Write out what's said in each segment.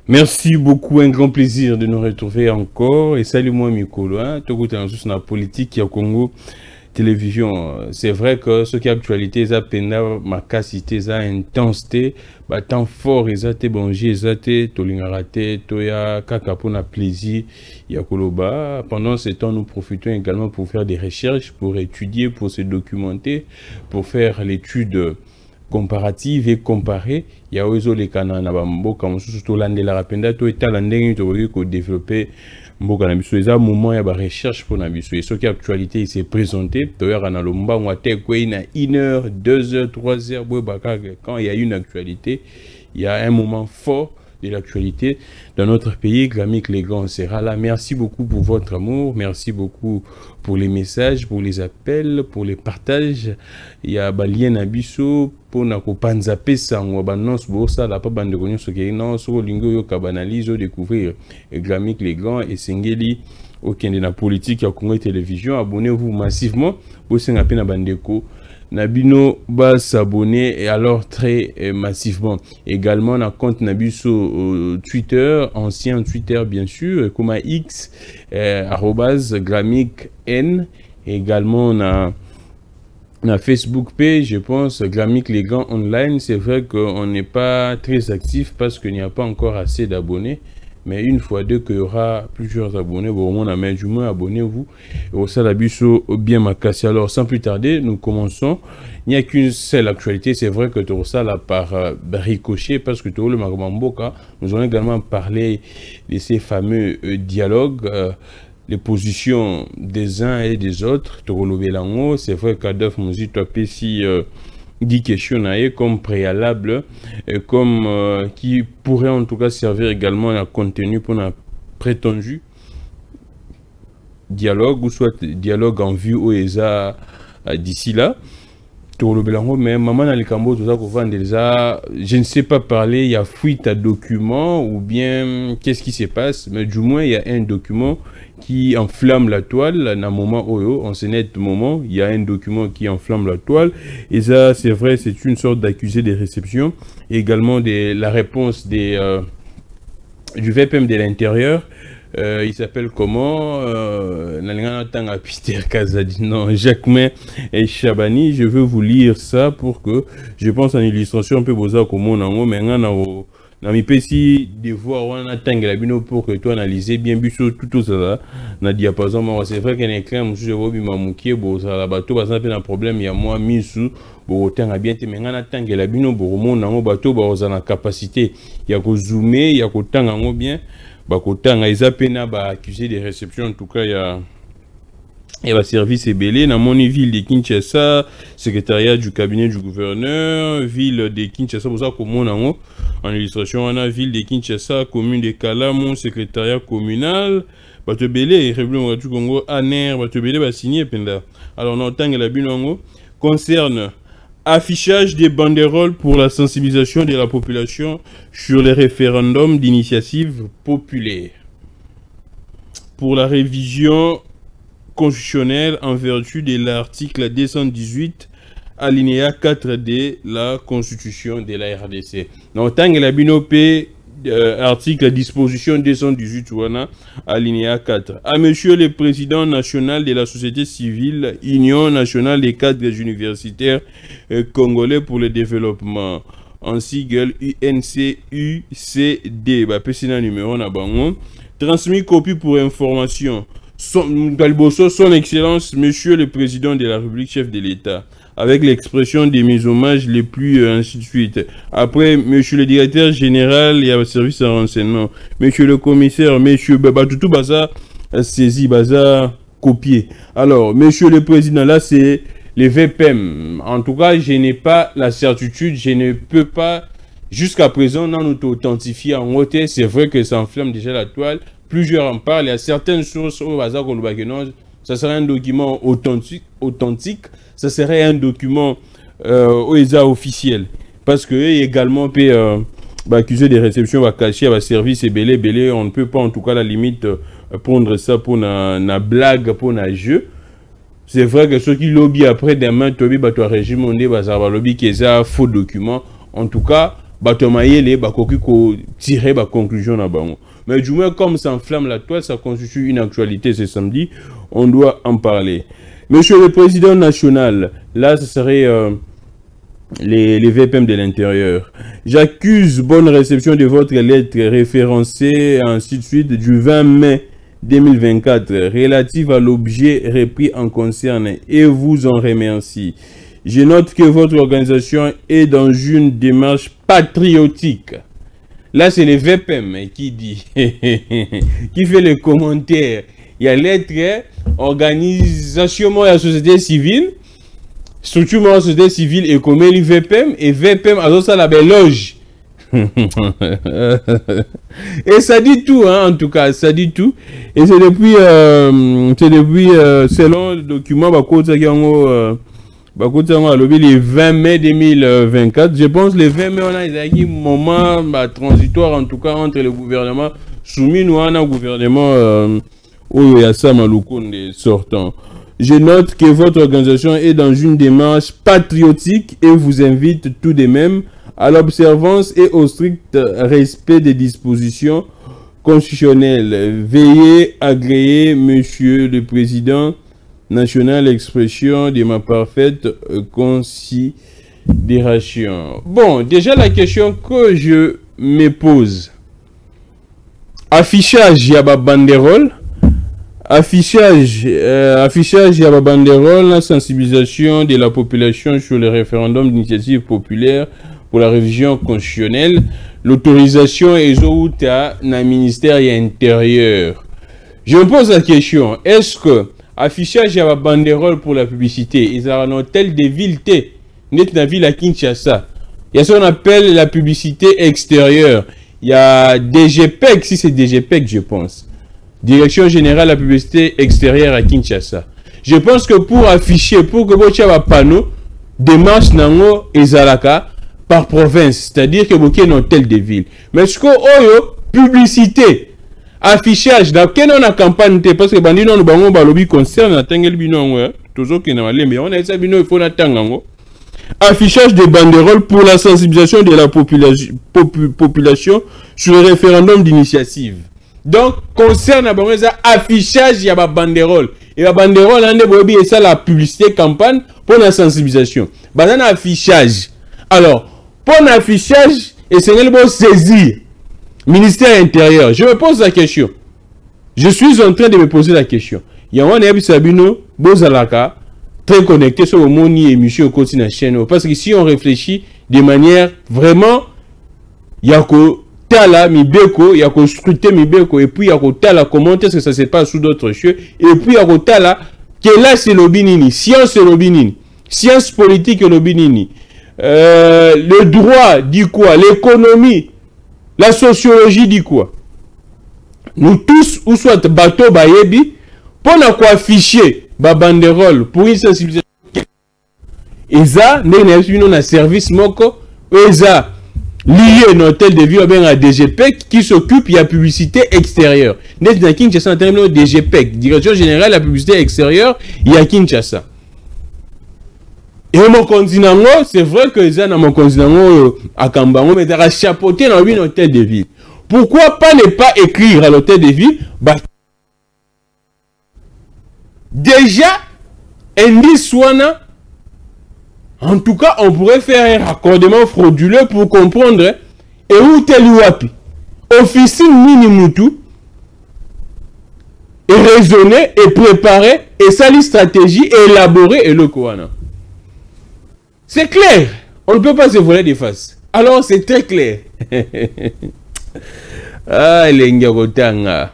Merci beaucoup, un grand plaisir de nous retrouver encore. Et salut moi Mikolo, hein, tout dans la politique au Congo télévision. C'est vrai que ce qui est actualité, ça peine ma capacité, ça intensité, bah tant fort, ils ont bon, ils ont tolingarate, toya kaka pour na plaisir, yakoloba. Pendant ce temps, nous profitons également pour faire des recherches, pour étudier, pour se documenter, pour faire l'étude comparative et comparée. Il y a aussi les canaux na bamboka mususu to landela rapenda to etala ndenge to ko développer mboka na biso eza moment ya ba recherche pour na biso et ce qui actualité il s'est présenté to ya na lomba ngwate ko ina 1 heure 2 heures 3 heures quand il y a une actualité il y a un moment fort de l'actualité dans notre pays. Grammy Clégan sera là. Merci beaucoup pour votre amour. Merci beaucoup pour les messages, pour les appels, pour les partages. Il y a Balien Abisso pour Nakopanza Pesa, ou Abanos Bosa, la Papa de Cognon Sokerino, sur Lingo Yoka Banalise, découvrir Grammy Clégan et Sengeli. Aucun de la politique à Congo Télévision. Abonnez-vous massivement. Vous savez, à peine Bandeko. Nabino va s'abonner et alors très massivement. Également, on a compte Nabiso Twitter, ancien Twitter bien sûr, comme X, @gramic N. Également, on a Facebook page, je pense, Gramic les gants online. C'est vrai qu'on n'est pas très actif parce qu'il n'y a pas encore assez d'abonnés. Mais une fois deux qu'il y aura plusieurs abonnés, bon, on a même du moins abonnez-vous. Au Salabiso bien Makassi. Alors, sans plus tarder, nous commençons. Il n'y a qu'une seule actualité. C'est vrai que tout ça là par ricochet, parce que tout le Magamboka, nous allons également parler de ces fameux dialogues, les positions des uns et des autres. C'est vrai qu'Adolphe Mouzi topé si 10 questions comme préalable, comme qui pourrait en tout cas servir également à contenu pour un prétendu dialogue ou soit dialogue en vue au ESA d'ici là. Mais maman dans les cambos, tout ça qu'on vend déjà, je ne sais pas parler, il y a fuite à documents ou bien qu'est-ce qui se passe, mais du moins il y a un document qui enflamme la toile. À un moment en ce net moment, il y a un document qui enflamme la toile et ça c'est vrai, c'est une sorte d'accusé de réception. Et également la réponse du VPM de l'intérieur. Il s'appelle comment Peter Kazadi, non, Jacquemin et Chabani. Je veux vous lire ça pour que je pense en illustration un peu boza comme on mais na mi pesi devoir on attend la bino pour que tu analyser bien biso tout ça na diapason. C'est vrai qu'il y a un claim je vois bima mukie boza la bateau basa pe na problème il y a moi misu bo tanga bien te mais ngana tanga la bino bo mona ngo bateau boza na capacité ya ko zoomer ya ko tanga ngo bien. Bakotanga izapena ba accusé de réception. En tout cas il y a service ébélé dans mon ville de Kinshasa, secrétariat du cabinet du gouverneur, ville de Kinshasa pour ça comme on en illustration on a ville de Kinshasa, commune de Kalamu, secrétariat communal bato belé République du Congo ANER bato belé ba signé penda. Alors on entend la binongo concerne affichage des banderoles pour la sensibilisation de la population sur les référendums d'initiative populaire. Pour la révision constitutionnelle en vertu de l'article 218 alinéa 4 de la Constitution de la RDC. Donc, tant que la binopé article disposition 218 wana alinéa 4 à monsieur le président national de la société civile Union nationale des cadres universitaires congolais pour le développement en sigle UNCUCD pesina numéro na bango transmis copie pour information son excellence monsieur le président de la République chef de l'État avec l'expression des mises hommages les plus ainsi de suite. Après, monsieur le directeur général, il y a le service de renseignement. Monsieur le commissaire, monsieur Babatoutou Baza, saisi, Baza, copié. Alors, monsieur le président, là, c'est les VPM. En tout cas, je n'ai pas la certitude, je ne peux pas, jusqu'à présent, non authentifier en haute. C'est vrai que ça enflamme déjà la toile. Plusieurs en parlent. Il y a certaines sources au Baza, ça serait un document authentique. Ça serait un document OESA officiel. Parce que également, accusé de réception, va cacher, va service et belé. On ne peut pas, en tout cas, la limite, prendre ça pour une blague, pour un jeu. C'est vrai que ceux qui lobby après demain, Tobi, toi, régime, on dit, lobby qui est un faux document. En tout cas, Batomayele, bakoki ko tirer ba conclusion na bango. Mais du moins, comme ça enflamme la toile, ça constitue une actualité ce samedi. On doit en parler. Monsieur le Président national, là, ce serait les VPM de l'intérieur. J'accuse bonne réception de votre lettre référencée, ainsi de suite, du 20 mai 2024, relative à l'objet repris en concerne, et vous en remercie. Je note que votre organisation est dans une démarche patriotique. Là, c'est les VPM qui dit, qui fait les commentaires. Il y a lettre, organisation de la société civile, structure de la société civile et comme les VPM, et VPM a ça la belle loge. Et ça dit tout, hein, en tout cas, ça dit tout. Et c'est depuis, selon le document, le 20 mai 2024, je pense le 20 mai, on a un moment transitoire, en tout cas, entre le gouvernement soumis, nous, un gouvernement où il y a ça, sortant. Je note que votre organisation est dans une démarche patriotique et vous invite tout de même à l'observance et au strict respect des dispositions constitutionnelles. Veuillez agréer, Monsieur le Président national, l'expression de ma parfaite considération. Bon, déjà la question que je me pose. Affichage, il y a ma banderole. Affichage, il y a ma banderole, la sensibilisation de la population sur le référendum d'initiative populaire pour la révision constitutionnelle, l'autorisation est au ministère intérieur. Je me pose la question, est-ce que affichage à la banderole pour la publicité, ils ont un hôtel de ville net na ville à Kinshasa. Il y a ce qu'on appelle la publicité extérieure. Il y a DGPEC, si c'est DGPEC, je pense. Direction générale de la publicité extérieure à Kinshasa. Je pense que pour afficher, pour que vous ayez un panneau, démarche nango ezalaka par province, c'est-à-dire que vous avez un hôtel de ville. Mais ce que oyo publicité, affichage, dans quelle on a campagne, parce que bandi non bango balobi concerne la tengel bino toujours que na mais on a ça bino il faut na tangango. Affichage des banderoles pour la sensibilisation de la population sur le référendum d'initiative. Donc concerne la bango ça affichage il y a ba banderole et la banderole ande bobi et ça la publicité campagne pour la sensibilisation. Banana affichage. Alors pour l'affichage, et c'est le bon saisir. Ministère intérieur. Je me pose la question. Je suis en train de me poser la question. Il y a un Ebi Sabino, Bozalaka, très connecté sur le monde et émission au quotidien chaîne. Parce que si on réfléchit de manière vraiment, il y a que tala mi beko, il y a que scruter mi beko, et puis il y a que tala comment est-ce que ça se passe sous d'autres choses, et puis il y a que tala, que là c'est l'obinini, science c'est l'obinini, science politique et l'obinini. Le droit dit quoi? L'économie, la sociologie dit quoi? Nous tous, ou soit bateau bayebi, pour ne quoi afficher ba banderole pour une sensibilisation. Et ça, nous un service moko, et ça, lié à hôtel de vie à DGPEC qui s'occupe de la publicité extérieure. Nous avons à Kinshasa en termes de DGPEC, Direction générale de la publicité extérieure, il y a Kinshasa. Et mon continent, c'est vrai que les gens dans mon continent à Kambango, mais ils ont chapeauté dans un hôtel de ville. Pourquoi pas ne pas écrire à l'hôtel de ville? Déjà, indice wana, en tout cas, on pourrait faire un raccordement frauduleux pour comprendre et où tel wapi. Officine mini-moutou, et raisonner, et préparer, et ça, les stratégies, et élaborer, et le koana. C'est clair. On ne peut pas se voler des faces. Alors, c'est très clair. Ah, les Ngagotanga.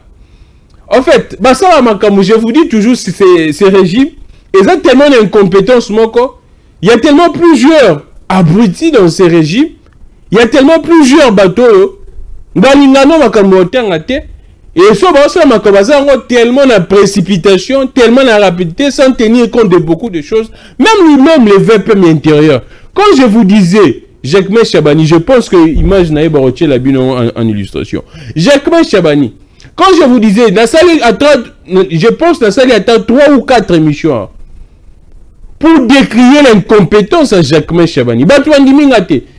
En fait, je vous dis toujours, ces régimes, ils ont tellement d'incompétence, moko. Il y a tellement plusieurs abrutis dans ces régimes. Il y a tellement plusieurs bateaux. Et ça, tellement de précipitation, tellement de rapidité, sans tenir compte de beaucoup de choses. Même lui-même, les VPM intérieurs. Quand je vous disais, Jacques Chabani, je pense que l'image n'a pas la bino en illustration. Jacques Chabani, quand je vous disais, je pense que la salle attend 3 ou 4 émissions. pour décrier l'incompétence à Jacquemain Chabani.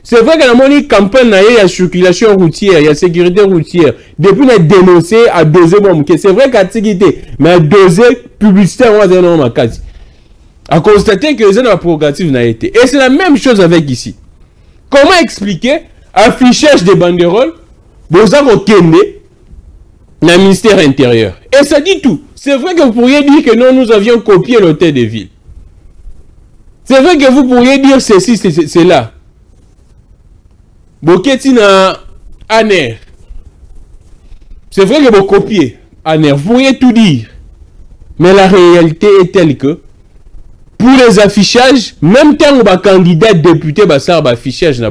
C'est vrai que dans une campagne de circulation routière, il y a sécurité routière, depuis la dénoncé à doser bon, c'est vrai qu'à sécurité, mais à doser publicité, on va dire à constater que les zones prérogatives n'a été. Et c'est la même chose avec ici. Comment expliquer affichage des banderoles, vous avez Kende, dans le ministère intérieur. Et ça dit tout. C'est vrai que vous pourriez dire que non, nous avions copié l'hôtel de ville. C'est vrai que vous pourriez dire ceci, c'est là. Boketina Aner. C'est vrai que vous copiez Aner. Vous pourriez tout dire. Mais la réalité est telle que pour les affichages, même quand on va candidat député, ça va affichage.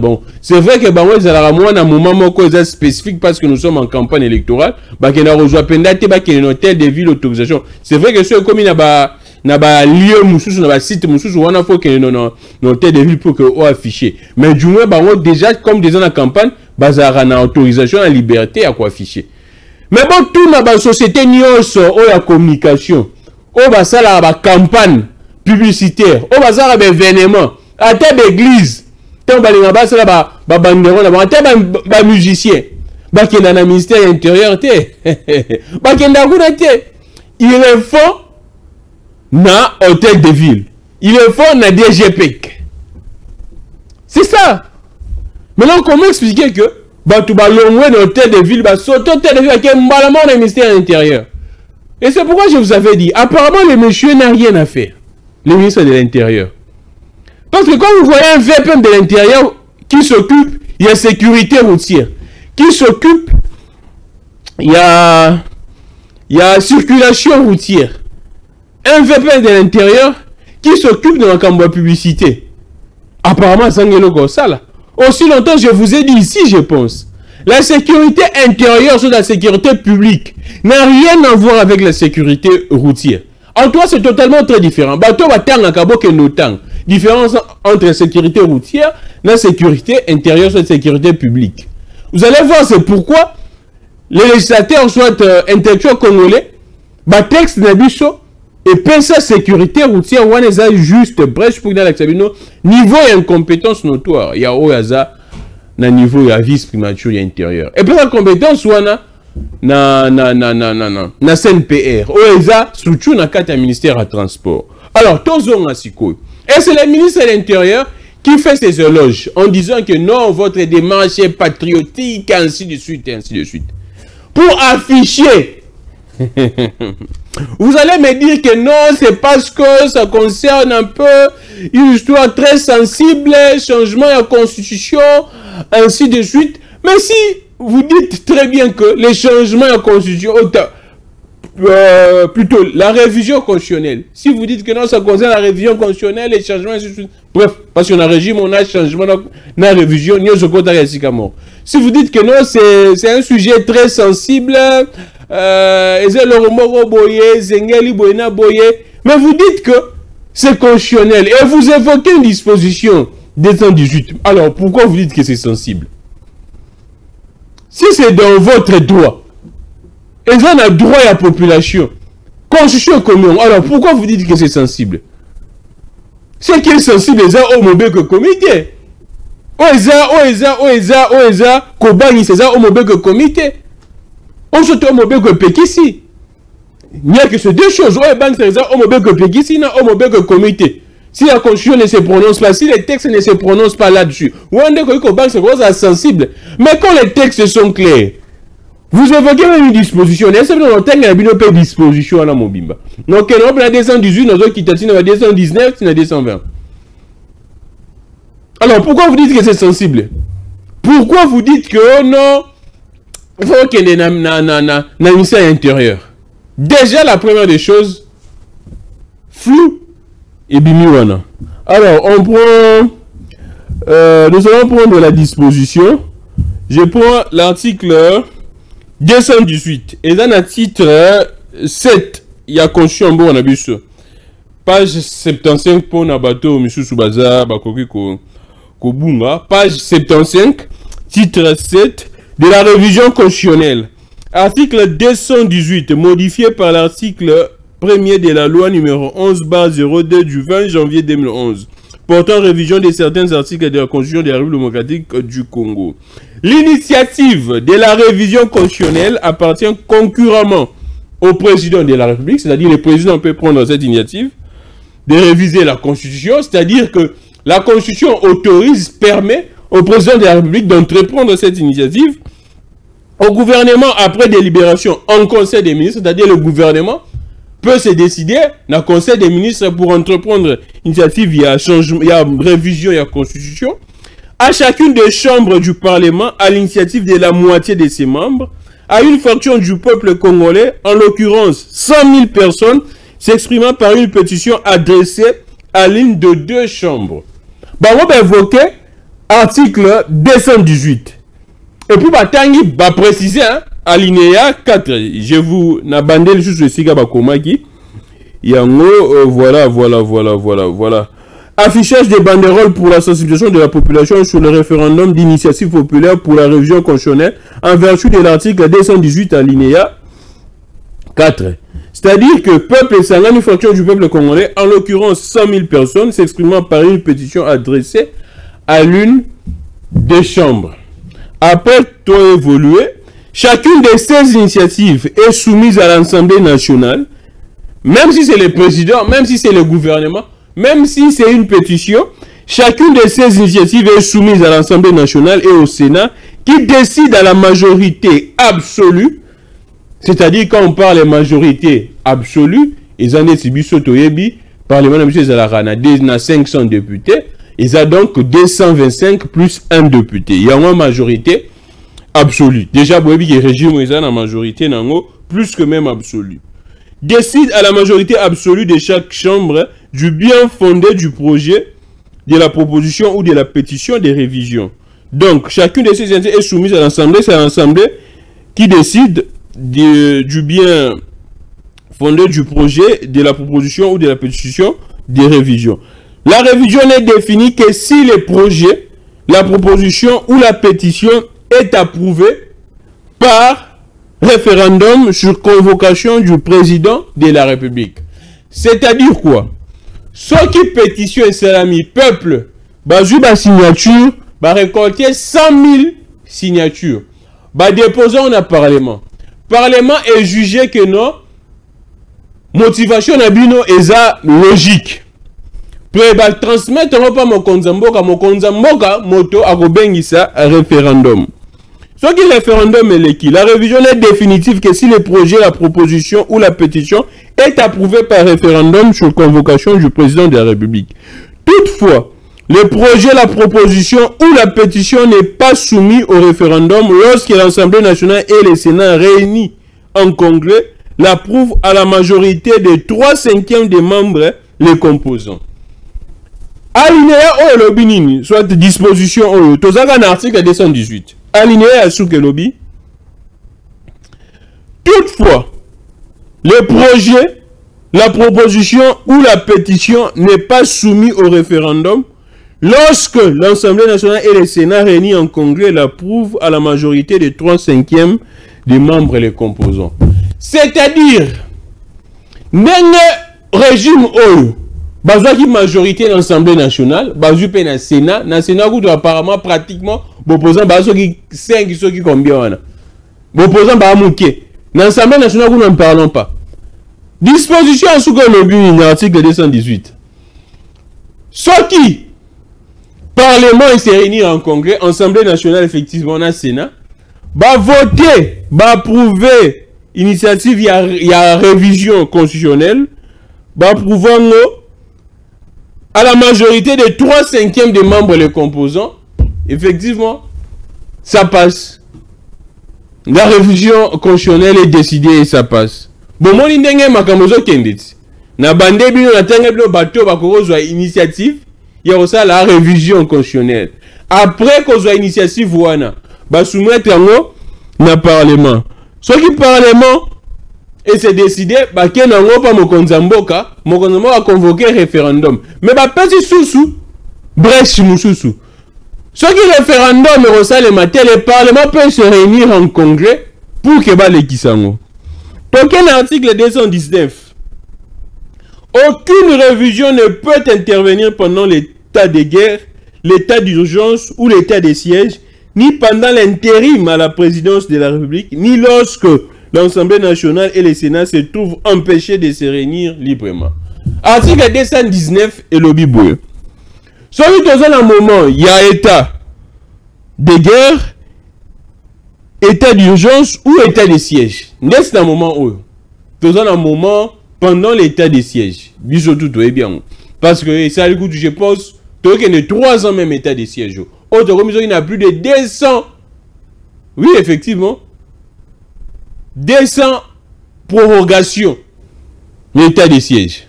C'est vrai que vous avez un moment spécifique parce que nous sommes en campagne électorale. Il y a un hôtel de ville autorisation. C'est vrai que ceux comme il y a un lieu, un site, il faut qu'il y ait un hôtel de ville pour que vous affiché. Mais du moins, déjà, comme des gens en campagne, il y a une autorisation, une liberté à quoi afficher. Mais bon, tout dans la société, il y a la communication. Il y a la campagne publicitaire. Il y a des événements. À telle église. Il y a des banderoles. Il y a des musiciens. Il y a un ministère intérieur. Il est fort dans hôtel de ville. Il est fort dans DGPEC. C'est ça. Maintenant, comment expliquer que tu vas loin dans hôtel de ville, hôtel de ville avec un ministère intérieur. Et c'est pourquoi je vous avais dit, apparemment, le monsieur n'a rien à faire. Le ministre de l'Intérieur. Parce que quand vous voyez un VPM de l'Intérieur qui s'occupe, il y a sécurité routière. Qui s'occupe, il y a circulation routière. Un VPM de l'Intérieur qui s'occupe de la campagne publicité. Apparemment, c'est un ça là. Aussi longtemps, je vous ai dit ici, je pense. La sécurité intérieure sur la sécurité publique n'a rien à voir avec la sécurité routière. En toi, c'est totalement très différent. Différence entre la sécurité routière et la sécurité intérieure sur la sécurité publique. Vous allez voir, c'est pourquoi les législateurs, soit intellectuels congolais, texte Nabiso et penser sécurité routière, on est juste brèche pour l'examiner. Niveau et incompétence notoire. Il y a Oyaza, niveau et vice primature et intérieur. Et puis la compétence, on a na CNPR oeza surtout na carte ministère à transport. Alors tozon asiko. Et c'est le ministre de l'Intérieur qui fait ses éloges en disant que non, votre démarche est patriotique, ainsi de suite, ainsi de suite. Pour afficher. Vous allez me dire que non, c'est parce que ça concerne un peu une histoire très sensible, changement de la constitution, ainsi de suite. Mais si vous dites très bien que les changements en constitution, plutôt la révision constitutionnelle, si vous dites que non, ça concerne la révision constitutionnelle, les changements, bref, parce qu'on a régime, on a changement, on a révision, si vous dites que non, c'est un sujet très sensible, mais vous dites que c'est constitutionnel, et vous évoquez une disposition des 118. Alors, pourquoi vous dites que c'est sensible? Si c'est dans votre droit, et ça a droit à la population, constitution commune, alors pourquoi vous dites que c'est sensible? Ce qui est sensible, c'est ça au mauvais que comité. Oeza, Kobani, c'est ça au mauvais que comité. On se trouve au mauvais que Pekissi. Il n'y a que ces deux choses. Oeza, c'est ça au mauvais que Pekissi, non au mauvais que comité. Si la constitution ne se prononce pas, si les textes ne se prononcent pas là-dessus, c'est sensible. Mais quand les textes sont clairs, vous évoquez même une disposition. Et c'est dans le texte, il y a une disposition à la Mobimba. Donc, on a 218, on a 219, on a 220. Alors, pourquoi vous dites que c'est sensible? Pourquoi vous dites que, oh non, il faut qu'il y ait un ministère intérieur? Déjà, la première des choses, flou. Et bimiwana. Alors, on prend... nous allons prendre la disposition. Je prends l'article 218. Et dans le titre 7, il y a constitution bon na biso. Page 75 pour Nabato, Monsieur Soubaza, Bakoki Kobunga. Page 75, titre 7 de la révision constitutionnelle. Article 218, modifié par l'article 1er de la loi numéro 11/02 du 20 janvier 2011 portant révision de certains articles de la Constitution de la République démocratique du Congo. L'initiative de la révision constitutionnelle appartient concurremment au président de la République, c'est-à-dire le président peut prendre cette initiative de réviser la Constitution, c'est-à-dire que la Constitution autorise, permet au président de la République d'entreprendre cette initiative, au gouvernement après délibération en Conseil des ministres, c'est-à-dire le gouvernement peut se décider dans le Conseil des ministres pour entreprendre initiative, il y a changement, il y a révision, il y a Constitution, à chacune des chambres du Parlement, à l'initiative de la moitié de ses membres, à une fraction du peuple congolais, en l'occurrence 100 000 personnes, s'exprimant par une pétition adressée à l'une de 2 chambres. On va évoquer article 218. Et puis, on va préciser, hein, alinéa 4. Je vous n'abandonne le sous Siga Bakomaki. Voilà. Affichage des banderoles pour la sensibilisation de la population sur le référendum d'initiative populaire pour la révision constitutionnelle en vertu de l'article 218 alinéa 4. C'est-à-dire que peuple Sangani, une fraction du peuple congolais, en l'occurrence 100 000 personnes, s'exprimant par une pétition adressée à l'une des chambres. Après tout évolué, chacune de ces initiatives est soumise à l'Assemblée nationale, même si c'est le président, même si c'est le gouvernement, même si c'est une pétition, chacune de ces initiatives est soumise à l'Assemblée nationale et au Sénat, qui décide à la majorité absolue. C'est-à-dire, quand on parle de majorité absolue, ils ont décidé Sotoyebi, Parlement de M. Zalarana, il y a 500 députés, ils ont donc 225 plus 1 député. Il y a une majorité absolue. Déjà, le régime est en majorité, plus que même absolue. Décide à la majorité absolue de chaque chambre du bien fondé du projet, de la proposition ou de la pétition de révision. Donc, chacune de ces entités est soumise à l'Assemblée, c'est l'Assemblée qui décide du bien fondé du projet, de la proposition ou de la pétition de révision. La révision n'est définie que si le projet, la proposition ou la pétition est approuvé par référendum sur convocation du président de la République. C'est-à-dire quoi? Ceux qui pétitionnent Salami, peuple, bazuba signature, va récolter 100 000 signatures. Va déposer en un Parlement. Parlement est jugé que non, motivation nabino est logique. Puis va transmettre pas mon konzamboka moto a kobengisa référendum. Ce qui est référendum est qui? La révision est définitive que si le projet, la proposition ou la pétition est approuvé par référendum sur convocation du président de la République. Toutefois, le projet, la proposition ou la pétition n'est pas soumis au référendum lorsque l'Assemblée nationale et le Sénat réunis en congrès l'approuvent à la majorité de 3/5 des membres les composants. Alinéa o lobby nini, soit disposition o tozaka na article 218. Alinéa souke lobby. Toutefois, le projet, la proposition ou la pétition n'est pas soumis au référendum lorsque l'Assemblée nationale et le Sénat réunis en congrès l'approuvent à la majorité de 3/5 des membres les composants. C'est-à-dire, même régime oyo bazaki majorité dans l'Assemblée nationale, bazu pe na Sénat, apparemment pratiquement opposant bazoki 5 ceux qui combien wana. Opposant ba muke. Dans l'Assemblée nationale nous n'en parlons pas. Disposition en sous le article 218. Ceux qui Parlement s'est réuni en congrès, Assemblée nationale effectivement na Sénat, va voter, va approuver initiative il y a révision constitutionnelle, va approuver à la majorité de 3/5 des membres les composants, effectivement, ça passe. La révision constitutionnelle est décidée et ça passe. Bon, mon indenge makamozo kendit. Na bande bino na tenge bino bato bakozwa initiative, il y a aussi la révision constitutionnelle. Après qu'on soit initiative wana, ba soumettre yango na parlement. Ce qui parlement et c'est décidé, bah qu'il n'y a pas Mokonzamboka a convoqué référendum. Mais bah petit sous brèche moussou. Ce qui référendum le matin, le Parlement peut se réunir en congrès pour que bah les kisango. Pour quel article 219 Aucune révision ne peut intervenir pendant l'état de guerre, l'état d'urgence ou l'état de siège, ni pendant l'intérim à la présidence de la République, ni lorsque l'Assemblée nationale et le Sénat se trouvent empêchés de se réunir librement. Article 219 et le Bible. Soit dans un moment, il y a état de guerre, état d'urgence ou état de siège. N'est-ce un moment où? Dans un moment pendant l'état de siège. Bien. Parce que ça, je pense, il y a 3 ans même état de siège. Autre comme il y a plus de 200. Oui, effectivement. 200 prorogations l'état de siège.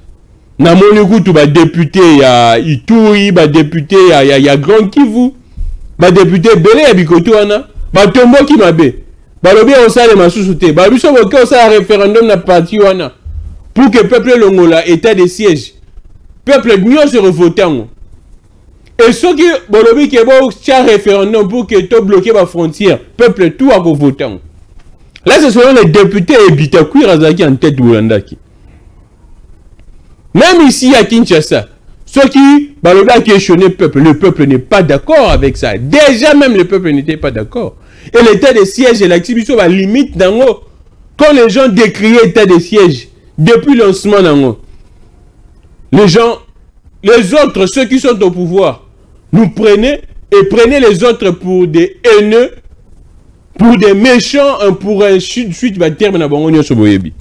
Na mon écoute, député, il y a Ituri, député, il y a Grand Kivu, député Belé, il y a Tombo qui m'a bé. Balobi on sale masusute. Balobi so boke on sale référendum na parti wana. Pour que peuple longola état de siège. Peuple nyo se revotant. Et ceux qui balobi ke bo cha référendum pour que to bloquer la frontière. Peuple tout a votant. Là ce sont les députés et Bitakoui Razaki en tête Oulandaki. Même ici à Kinshasa, ceux qui balobi a questionné le peuple n'est pas d'accord avec ça. Déjà même le peuple n'était pas d'accord. Et l'état de siège et l'activité va limite dans haut. Quand les gens décriaient l'état de siège, depuis le lancement dans haut, les autres, ceux qui sont au pouvoir, nous prenaient et prenaient les autres pour des haineux, pour des méchants, pour un suite va terme na bango nyo soboyebi.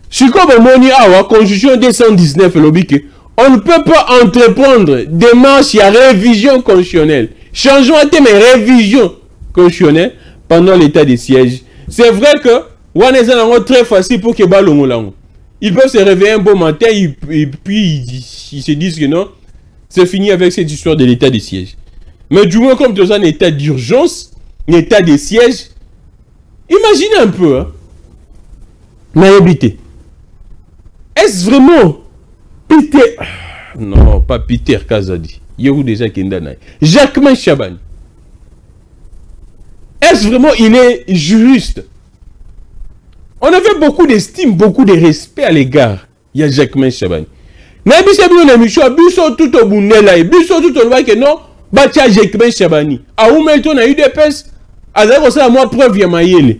Siko bomoni awa constitution 219 lobike, on ne peut pas entreprendre démarche à révision constitutionnelle. Changement à thème révision constitutionnelle pendant l'état de siège. C'est vrai que c'est très facile pour que ils peuvent se réveiller un bon matin et puis ils se disent que non, c'est fini avec cette histoire de l'état de siège. Mais du moins comme dans un état d'urgence, un état de siège, imaginez un peu, hein. Mais habitez. Est-ce vraiment Peter? Non, pas Peter Kazadi. Il y a où déjà Kendanaï? Jacquemain Chabani. Est-ce vraiment il est juriste? On avait beaucoup d'estime, beaucoup de respect à l'égard. Il y a Jacquemain Chabani. N'abusez pas de Michel, abusez tout au Bounela, abusez tout au que non, Batia Jacquemain Chabani. A où mettons a eu des pèses? À zéro, ça, moi, preuve, il y a maïele.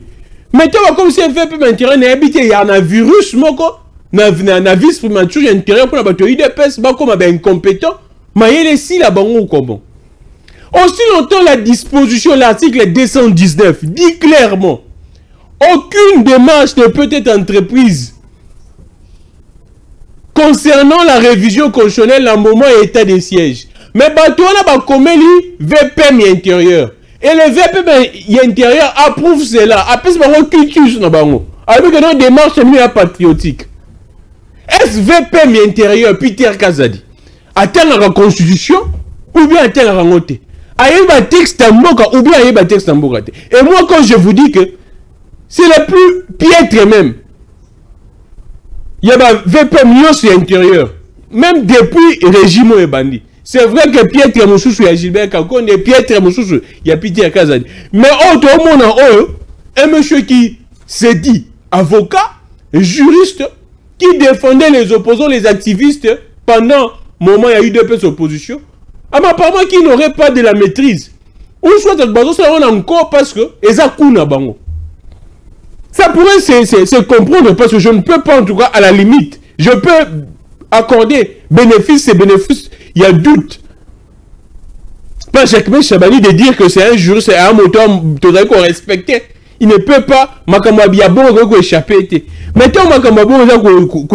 Mettons comme si un fait peu m'intérêt, n'habiter, il y a un virus, moko, na vis primature, il y a intérêt pour la batterie des pèses, comme un incompétent, maïele si la bango ou comment. Aussi longtemps la disposition, l'article 219 dit clairement, aucune démarche ne peut être entreprise concernant la révision constitutionnelle en moment et état de siège. Mais Batouana Bakomeli VPM intérieur. Et le VPM intérieur approuve cela. Après, c'est pas culture dans bango. Avec une démarche patriotique. Est-ce VPM intérieur Peter Kazadi atteint la constitution ou bien atteint la rangote? Aïe texte en boka ou bien aïe texte en boka. Et moi quand je vous dis que c'est le plus piètre même. Il y a un VPM intérieur. Même depuis le régime et bandit. C'est vrai que Pietre Moussoussou, il y a Gilbert Kakon, et Pietre Moussoussou, il y a Peter Kazadi. Mais autre monde en haut, un monsieur qui s'est dit avocat, juriste, qui défendait les opposants, les activistes, pendant le moment où il y a eu deux personnes d'opposition, apparemment qui n'aurait pas de la maîtrise. Ou soit on encore parce que ça pourrait se comprendre parce que je ne peux pas en tout cas à la limite. Je peux accorder bénéfice et bénéfice. Il y a doute. Pas Jacquemain Chabani de dire que c'est un juriste, c'est un moteur qu'on respectait. Il ne peut pas échapper. Mettons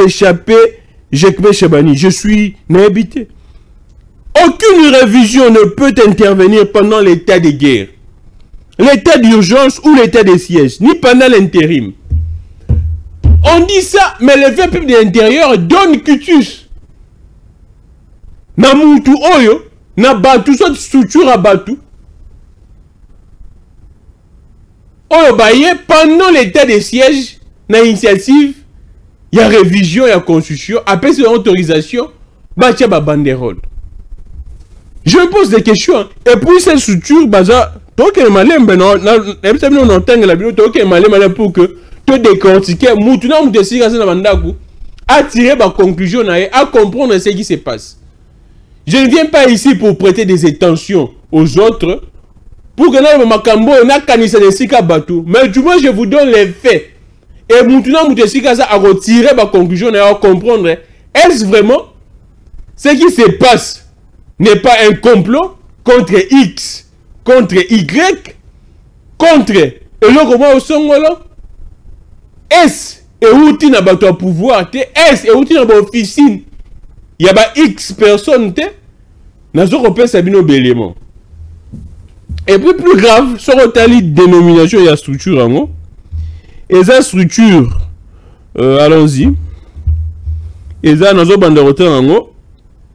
échapper Jacquemain Chabani. Je suis inhabité. Aucune révision ne peut intervenir pendant l'état de guerre, l'état d'urgence ou l'état de siège, ni pendant l'intérim. On dit ça, mais le peuple de l'intérieur donne cutus. Na mutu oyo, na batu, soit structure à batu. Oyo baye, pendant l'état de siège, na initiative, il y a révision, il y a constitution, après c'est autorisation, bah tiens, bah banderole. Je me pose des questions. Et puis cette structure, baza, toi qui es malin, ben non, on entend la vidéo, toi qui es malin pour que tu décortiques, moutouna ou te siga na bandaku, à tirer ma conclusion, à comprendre ce qui se passe. Je ne viens pas ici pour prêter des attentions aux autres, pour que nous makambo na kanisa de sika batu, mais du moins je vous donne les faits. Et maintenant vous sika ça à retirer ma conclusion et à comprendre est-ce vraiment ce qui se passe n'est pas un complot contre X, contre Y, contre et le comment au songolo. Est-ce et outil na bato à pouvoir te, est-ce et outil na ba officine. Il y a ba X personnes te nazo repère sabino belément. Et puis plus grave, sur la dénomination et la structure, et sa structure, allons-y, et ça, nous avons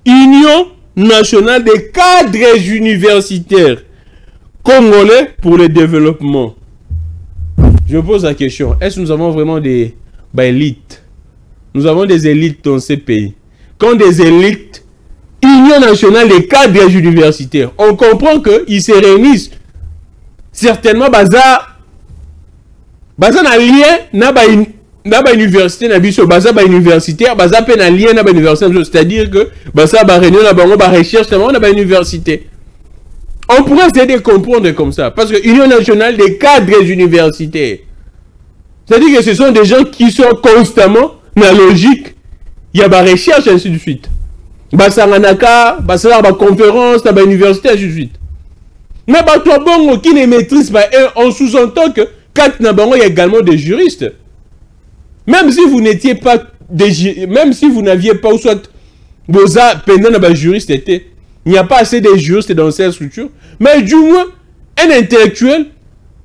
Union nationale des cadres universitaires congolais pour le développement. Je pose la question, est-ce que nous avons vraiment des élites? Nous avons des élites dans ces pays. Quand des élites, Union nationale des cadres universitaires. On comprend qu'ils se réunissent. Certainement, baza na lien na ba université na biso, baza ba universitaire, baza pe na lien na ba université, c'est-à-dire que baza ba réunion na bango ba recherche na ba université. On pourrait essayer de comprendre comme ça parce que Union nationale des cadres universitaires. C'est-à-dire que ce sont des gens qui sont constamment dans la logique, il y a ba recherche ainsi de suite. Basanganaka, basala ba conférence, na ba université, ainsi de suite. Mais toi bon qui ne maîtrise pas, on sous-entend que quand na bango il y a également des juristes. Même si vous n'étiez pas même si vous n'aviez pas ou soit boza pendant na ba juriste était, il n'y a pas assez de juristes dans cette structure, mais du moins un intellectuel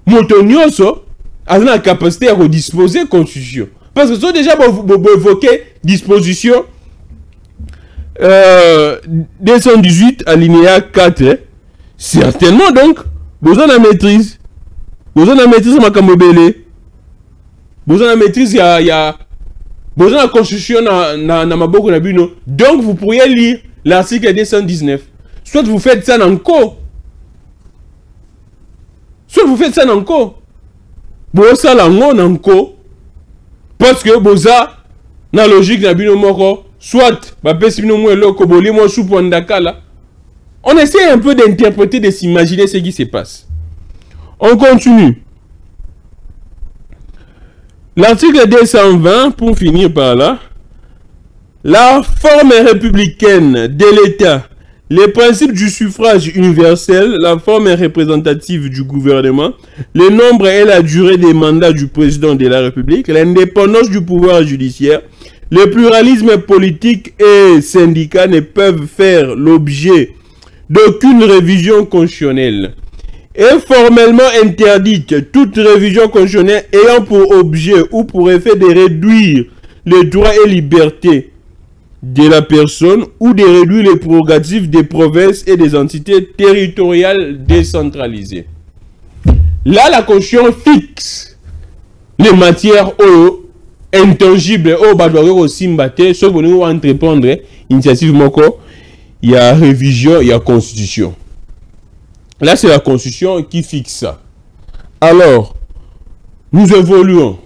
motonioso a la capacité à redisposer constitution. Parce que sont déjà évoqué disposition 218 alinéa 4, certainement donc besoin de maîtrise, makambobele, besoin de maîtrise, il y a besoin de constitution na maboko na bino. Donc vous pourriez lire l'article 219, soit vous faites ça en co, bosa lango en co, parce que boza na logique na bino moko. Soit, on essaie un peu d'interpréter, de s'imaginer ce qui se passe. On continue. L'article 220, pour finir par là. La forme républicaine de l'État, les principes du suffrage universel, la forme représentative du gouvernement, le nombre et la durée des mandats du président de la République, l'indépendance du pouvoir judiciaire, le pluralisme politique et syndicat ne peuvent faire l'objet d'aucune révision constitutionnelle. Est formellement interdite toute révision constitutionnelle ayant pour objet ou pour effet de réduire les droits et libertés de la personne ou de réduire les prérogatives des provinces et des entités territoriales décentralisées. Là, la Constitution fixe les matières intangible au badouaro au simbate sauf que nous entreprendre initiative moko il y a révision il y a constitution. Là c'est la constitution qui fixe ça. Alors nous évoluons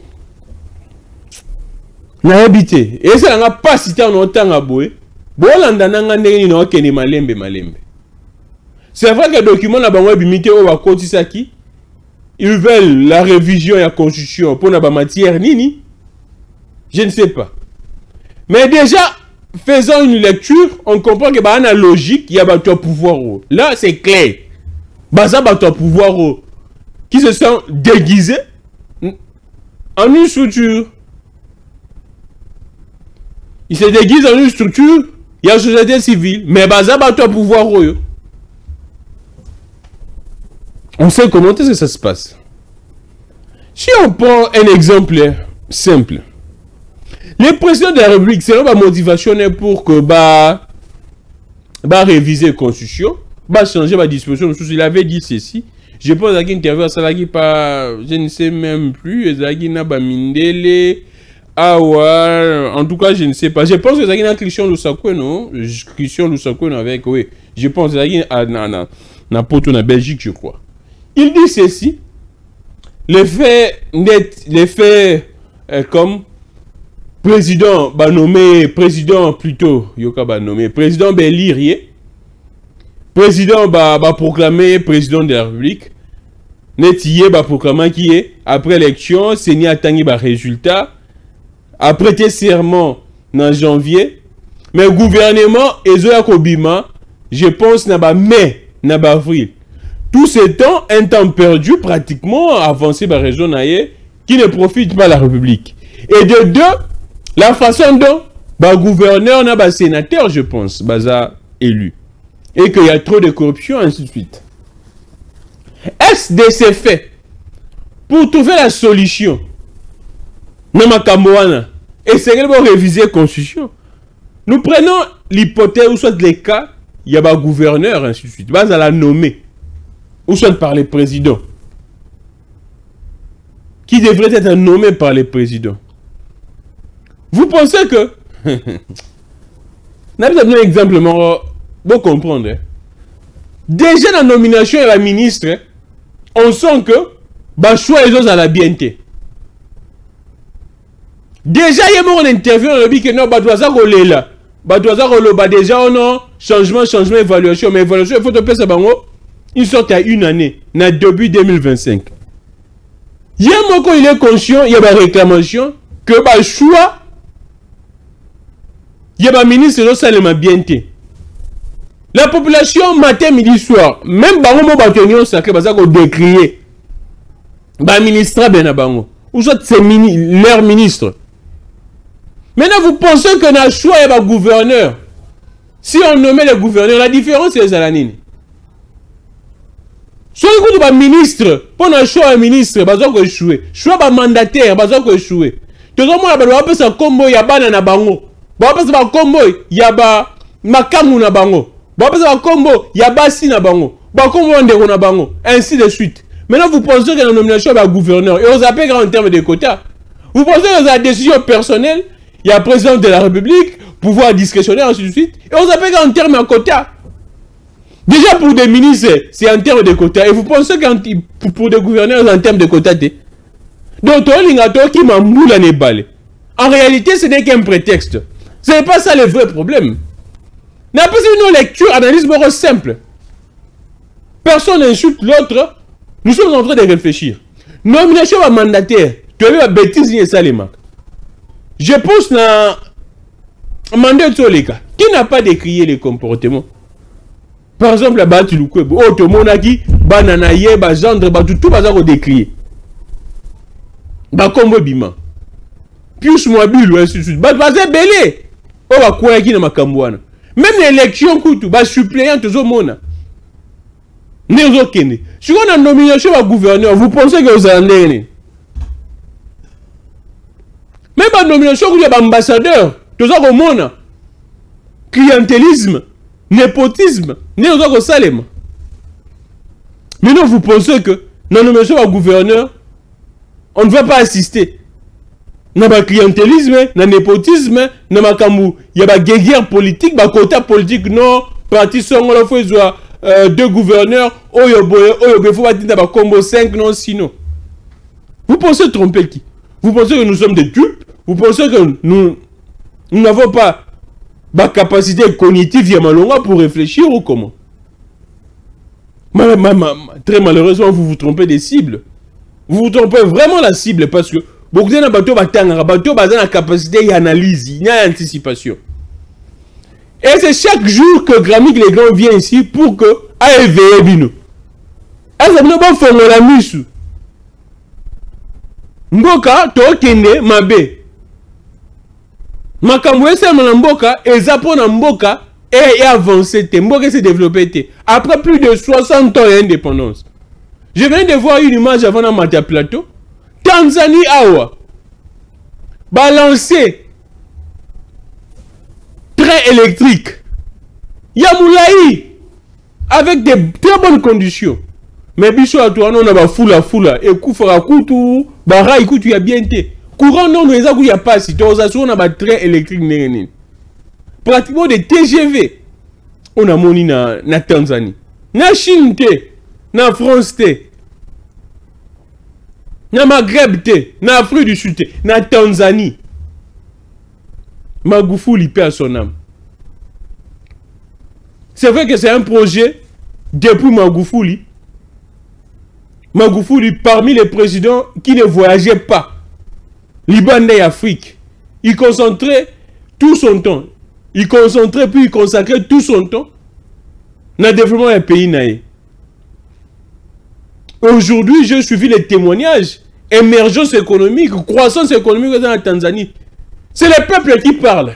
na habité et ça n'a pas cité en autant à boé bolanda nanga ndeni na okene malembe. C'est vrai que le document na bango bimité au bakotisa qui ils veulent la révision et la constitution pour na ba matière nini. Je ne sais pas. Mais déjà, faisant une lecture, on comprend que dans la logique, il y a un pouvoir. Là, c'est clair. Il y a un pouvoir qui se sont déguisés en une structure. Ils se déguisent en une structure, il y a une société civile, mais il y a un pouvoir. On sait comment est-ce que ça se passe. Si on prend un exemple simple, le président de la République, c'est la motivation pour que réviser la Constitution, changer la disposition. Il avait dit ceci. Je pense qu'il y a une interview à Salaki par, je ne sais même plus, Mindele, en tout cas, je ne sais pas. Je pense que c'est une Christian Lusakwe, non? Christian Lusakwe avec, oui. Je pense que c'est na poto na Belgique, je crois. Il dit ceci. Les faits comme président, bah nommé, président plutôt, yoka bah nommé, président Belirier, président bah proclamé président de la République, Netiye bah proclamé qui est, après l'élection, Seni Atangi bah résultat, a prêté serment en janvier, mais le gouvernement, Ezoya Kobima, je pense, n'a pas mai, n'a pas avril. Tout ce temps, un temps perdu, pratiquement avancé par la région qui ne profite pas de la République. Et de deux, la façon dont le gouverneur n'a pas sénateur, je pense, baza élu. Et qu'il y a trop de corruption, ainsi de suite. Est-ce de ces faits, pour trouver la solution, Namakamboana, et c'est de réviser la Constitution, nous prenons l'hypothèse ou soit les cas, il y a un gouverneur, ainsi de suite, baza la nommer, ou soit par le président, qui devrait être nommé par le président. Vous pensez que... N'a pas un exemple, pour comprendre. Déjà, dans la nomination de la ministre, on sent que le choix est à la BNT. Déjà, il y a une interview dans le but que non, déjà, on a changement, évaluation. Mais évaluation, il faut te payer ça, il sort à une année, dans début 2025. Il y a un moment il est conscient, il y a une réclamation, que le choix, il y a un ministre de Salema BNT. La population, matin, midi, soir, même si on a tenu sacré, parce qu'on décrié, le ministre Ben Abango, ou soit c'est leur ministre. Maintenant, vous pensez que dans le choix, il y a un gouverneur. Si on nommait le gouverneur, la différence, c'est les Alanines. Si on a un ministre, pour le choix, un ministre, il y a échoué. Choix un mandataire, il y a échoué. Tout le monde a un combo, il y a un bango. Il y a un combo, il y a un makamu na bango. Il y a un combo, il y a un bassi na bango. Il y a un combo na bango. Ainsi de suite. Maintenant, vous pensez que la nomination est un gouverneur. Et on s'appelle en termes de quotas. Vous pensez que la décision personnelle, il y a le président de la République, pouvoir discrétionnaire, ainsi de suite. Et on s'appelle en termes de quotas. Déjà pour des ministres, c'est en termes de quotas. Et vous pensez que pour des gouverneurs, c'est en termes de quotas. Donc, en réalité, ce n'est qu'un prétexte. Ce n'est pas ça le vrai problème. N'a pas une lecture, analyse simple. Personne n'insulte l'autre. Nous sommes en train de réfléchir. Nomination à mandataire. Tu as vu la bêtise, il y a ça les marques. Je pense dans mandat de les cas. Qui n'a pas décrié les comportements? Par exemple, la bâtie du Kwebo, oh, tout le monde a dit, bananaye, gendre, tout va se décrier. Combo bima. Pius Mouabil, ainsi de suite. Bazé belé. Oh, va quoi qui n'a ma cambouane. Même l'élection, koutou, suppléant, tout le monde. Néo Kene. Si on a nomination à gouverneur, vous pensez que vous allez. Même la nomination où il y a ambassadeur, tout ça au monde. Clientélisme, népotisme, néo salem. Maintenant, vous pensez que dans la nomination à gouverneur, on ne va pas assister. Dans le clientélisme, dans le népotisme, dans le kamou, il y a des guerres politiques, des quotas politiques, non, parti sont la fois, deux gouverneurs, il faut dire combo 5, non, sinon. Vous pensez tromper qui? Vous pensez que nous sommes des dupes? Vous pensez que nous n'avons pas la capacité cognitive pour réfléchir ou comment? Très malheureusement, vous vous trompez des cibles. Vous vous trompez vraiment la cible parce que beaucoup de bateaux ont la capacité d'analyse, d'anticipation. Et c'est chaque jour que Gramig les Grands vient ici pour que AEVE bino. Est-ce que nous avons fait la mise? Mboka, Tokende, Mabe. Makambo seulement Mboka, et Zapon Mboka est avancé. Mboka s'est développé. Après plus de 60 ans d'indépendance. Je viens de voir une image avant dans Mata Plateau. Tanzanie Awa. Balancé. Train électrique. Yamoulaï. Avec des très bonnes conditions. Mais bicho à toi, on a foula. Et koufara koutou. Bara écoute, il y a bien été. Courant non, il n'y a pas. Si tu as un train électrique. Pratiquement des TGV. On a moni na Tanzanie. Na Chine, na France, na Maghreb, na Afrique du Sud, na Tanzanie. Magoufouli, paix à son âme. C'est vrai que c'est un projet depuis Magoufouli. Magoufouli, parmi les présidents qui ne voyageaient pas, Liban et Afrique, il concentrait tout son temps. Il concentrait puis il consacrait tout son temps dans le développement d'un pays naïf. Aujourd'hui, j'ai suivi les témoignages. Émergence économique, croissance économique dans la Tanzanie. C'est le peuple qui parle.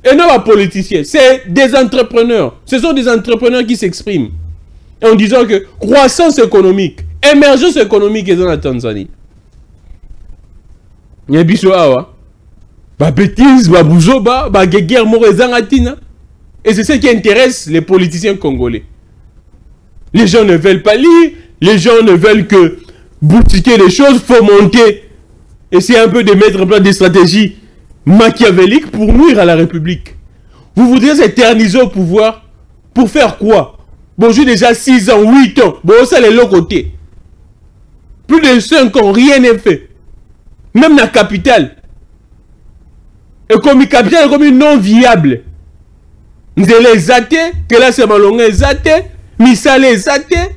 Et non les politiciens. C'est des entrepreneurs. Ce sont des entrepreneurs qui s'expriment. En disant que croissance économique, émergence économique est dans la Tanzanie. Il y a des bêtises, bouzoba, guerre morezangatina. Et c'est ce qui intéresse les politiciens congolais. Les gens ne veulent pas lire, les gens ne veulent que boutiquer les choses, fomenter, essayer un peu de mettre en place des stratégies machiavéliques pour nuire à la République. Vous voudriez s'éterniser au pouvoir pour faire quoi? Bon, j'ai déjà 6 ans, 8 ans, bon, ça les l'autre côté. Plus de 5 ans, rien n'est fait. Même la capitale. Et comme la capitale est comme une non viable. Nzele zate, que là c'est malonga zate, misale zate,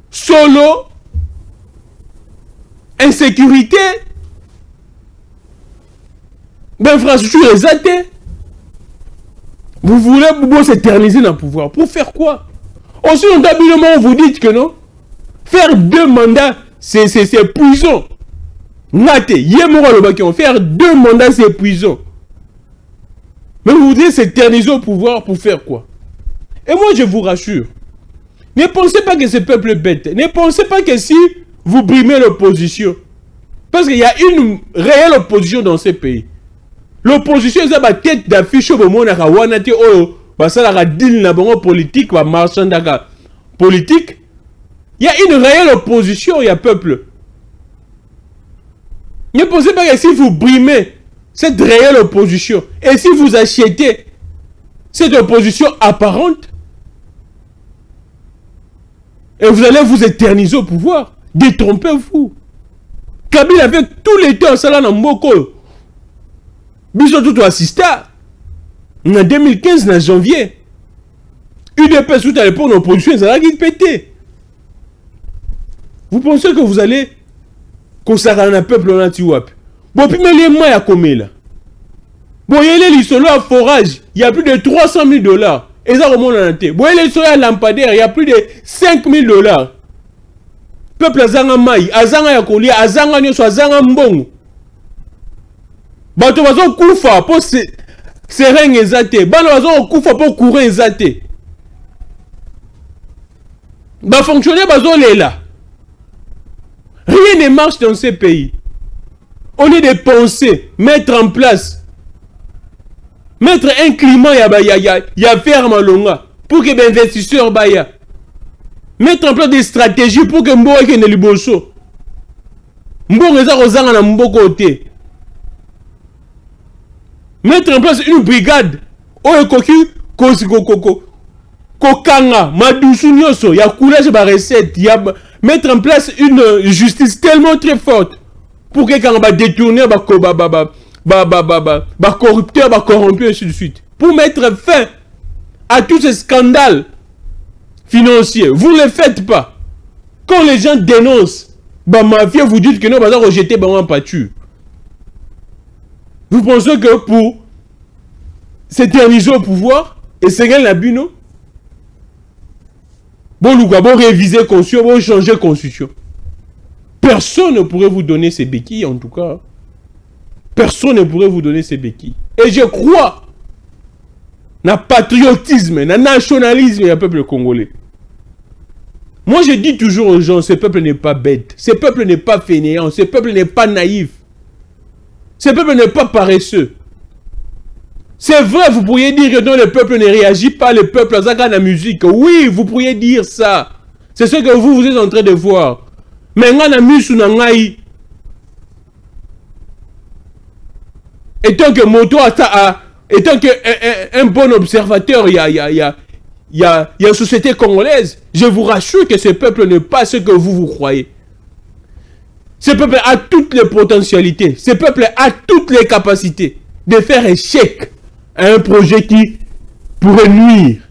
solo, insécurité, infrastructure zate. Vous voulez s'éterniser dans le pouvoir. Pour faire quoi? Aussi, on vous dites que non. Faire 2 mandats, c'est épuisant. Nate, faire 2 mandats, c'est épuisant. Mais vous voudriez s'éterniser au pouvoir pour faire quoi? Et moi, je vous rassure. Ne pensez pas que ce peuple est bête. Ne pensez pas que si vous brimez l'opposition. Parce qu'il y a une réelle opposition dans ces pays. L'opposition, c'est la tête d'affiche au moment où ça la deal na bon politique, marchand politique. Il y a une réelle opposition, il y a peuple. Ne pensez pas que si vous brimez cette réelle opposition, et si vous achetez cette opposition apparente, et vous allez vous éterniser au pouvoir, détrompez-vous. Kabila avec tous les temps, ça là dans Mboko. Biso tout assisté. En 2015, en janvier, UDP sous à l'époque, l'opposition, ça a pété. Vous pensez que vous allez consacrer un peuple en Atiwap? Bon, puis mais les moyens à combien là? Bon, il y a les solo à forage, il y a plus de 300 000 $. Et ça remonte en entier. Bon, il y a les solo à lampadaire, il y a plus de 5 000 $. Peuple azanga mai, azanga ya kolia, azanga nyoso, azanga mbongo. Bato bazo kufa po sereng ezate, bana bazo kufa po courir ezate. Ba fonctionnaire bazo lela. Rien ne marche dans ces pays. On est de penser, mettre en place, mettre un climat ya ferme à longa pour que les investisseurs baya. Mettre en place des stratégies pour que Mbo ait ne liboso. Mbo reza rozanga na Mbo côté. Mettre en place une brigade. Oye koki kokanga madusu nyoso ya coulage ba recette ya mettre en place une justice tellement très forte pour que quand on va détourner ba corrupteur, ba corrompu et ainsi de suite. Pour mettre fin à tous ces scandales financiers. Vous ne le faites pas. Quand les gens dénoncent bah mafia, vous dites que non, bah rejeter bah on pas tu. Vous pensez que pour s'éterniser au pouvoir et c'est la bino bon nous bon réviser constitution, bon changer constitution. Personne ne pourrait vous donner ces béquilles en tout cas. Personne ne pourrait vous donner ces béquilles. Et je crois na patriotisme, na nationalisme et un peuple congolais. Moi je dis toujours aux gens, ce peuple n'est pas bête, ce peuple n'est pas fainéant, ce peuple n'est pas naïf, ce peuple n'est pas paresseux. C'est vrai, vous pourriez dire que non, le peuple ne réagit pas, le peuple a la musique. Oui, vous pourriez dire ça. C'est ce que vous êtes en train de voir. Mais ngana misu na ngai. Étant que moto étant que un bon observateur, il y a une société congolaise. Je vous rassure que ce peuple n'est pas ce que vous croyez. Ce peuple a toutes les potentialités. Ce peuple a toutes les capacités de faire échec à un projet qui pourrait nuire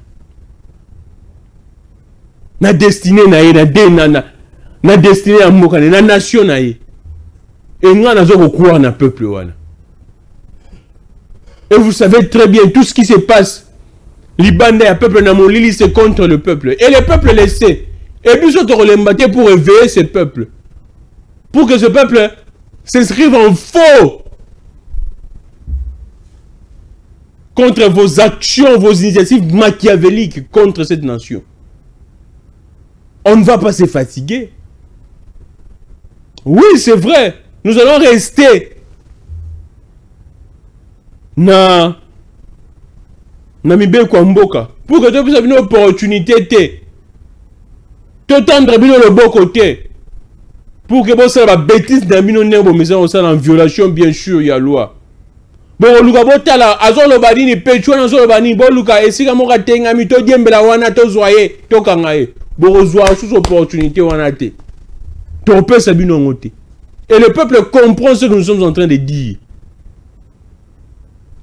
na destinée na destinée à mokane na nation na ye. Et nous avons croire dans le peuple. Et vous savez très bien tout ce qui se passe. Libanda et le peuple Namolili, c'est contre le peuple. Et le peuple le sait. Et puis, ils ont les pour éveiller ce peuple. Pour que ce peuple s'inscrive en faux contre vos actions, vos initiatives machiavéliques contre cette nation. On ne va pas se fatiguer. Oui, c'est vrai. Nous allons rester na mibe kwa mboka pour que tu puisses avoir une opportunité te tendre le bon côté pour que vous la bêtise d'un bino nebo mais ça en violation bien sûr il y a loi. Bon luka botala azolo badini pecho na azolo badini bon luka esika moka tenga mi to diembela wana to zoye to kangaye bon zoa sous opportunité wana te to peut sa bino ngote. Et le peuple comprend ce que nous sommes en train de dire.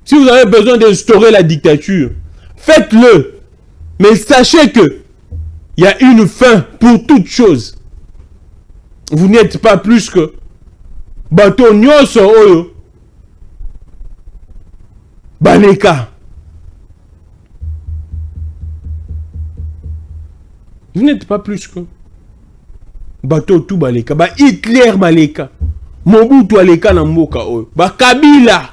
Si vous avez besoin d'instaurer la dictature, faites-le. Mais sachez que il y a une fin pour toute chose. Vous n'êtes pas plus que bateau nyoso oyo baleka. Vous n'êtes pas plus que bateau tout baleka. Ba Hitler baleka. Mobutu aleka na mboka oyo. Ba Kabila.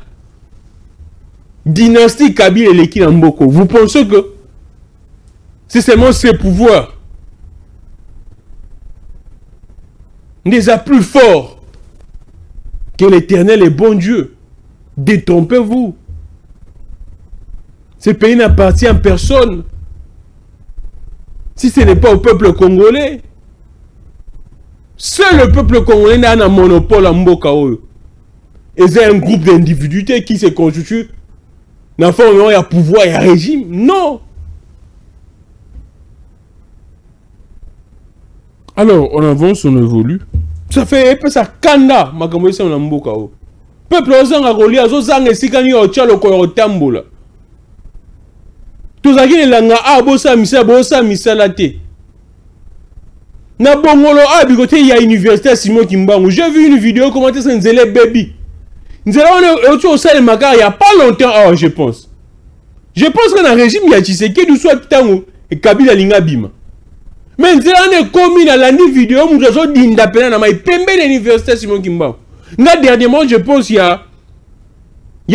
Dynastie Kabila et l'équipe en Mboko. Vous pensez que c'est seulement ses pouvoirs n'est plus fort que l'Éternel est bon Dieu. Détrompez-vous. Ce pays n'appartient à personne. Si ce n'est pas au peuple congolais. Seul le peuple congolais n'a un monopole en Mboka. Et c'est un groupe d'individus qui se constitue. Dans le fond, il y a pouvoir, il y a régime. Non. Alors, on avance, on évolue. Ça fait un peu ça. Kanda, ma camouflage, on a mboka. Peuple, on a relié, on a sikani au tchalo ko tambola. Tout ça qui est là, ah, bossa misa la té. Na bongolo, ah, bigoté, il y a une université Simon Kimbangu. J'ai vu une vidéo comment ça nzele baby. Nous allons au sein de Makar il n'y a pas longtemps, je pense. Je pense qu'on a un régime, il y a Tshisekedi, soit Tango et Kabila Lingabima. Mais nous allons commis dans la vidéo, nous allons dire d'appeler dans ma pembe de l'université Simon Kimba. Dernièrement, je pense, il y a 2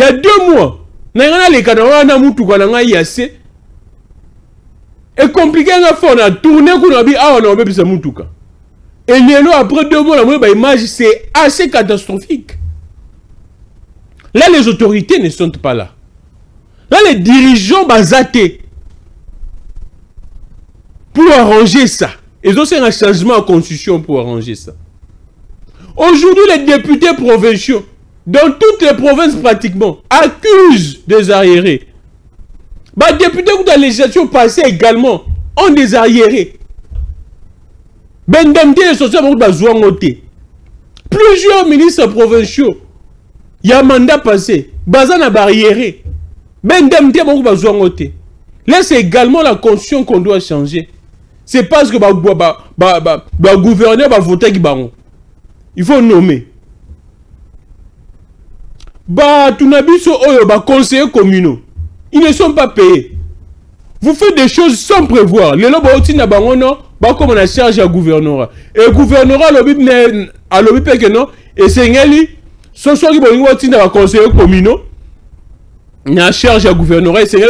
mois, nous avons les canards, nous avons tout le et compliqué, on a tourné, on a dit, ah, on a oublié ça Moutouka. Et après 2 mois, l'image, c'est assez catastrophique. Là, les autorités ne sont pas là. Là, les dirigeants basatés pour arranger ça. Ils ont fait un changement en constitution pour arranger ça. Aujourd'hui, les députés provinciaux, dans toutes les provinces pratiquement, accusent des arriérés. Les députés de la législation passée également ont des arriérés. Plusieurs ministres provinciaux, il y a un mandat passé. Bazana barriéré. Là, c'est également la constitution qu'on doit changer. C'est parce que le gouverneur va voter qui baron. Il faut nommer. Conseillers communaux. Ils ne sont pas payés. Vous faites des choses sans prévoir. Les lois comme on a charge à gouvernorat. Et le gouvernorat a lobby que non. Et c'est ce soit qui va conseiller communaux, il y a charge à gouvernorat, c'est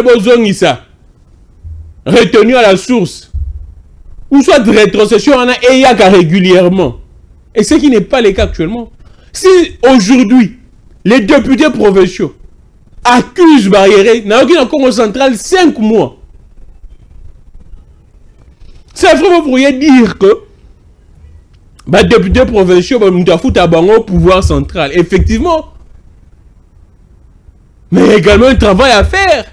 ça. Retenu à la source. Ou soit de rétrocession, on a EYAK régulièrement. Et ce qui n'est pas le cas actuellement. Si aujourd'hui, les députés provinciaux accusent Barriéré, n'a aucun Congo central 5 mois. C'est vraiment pour dire que les députés provinciaux ont un pouvoir central. Effectivement. Mais il y a également un travail à faire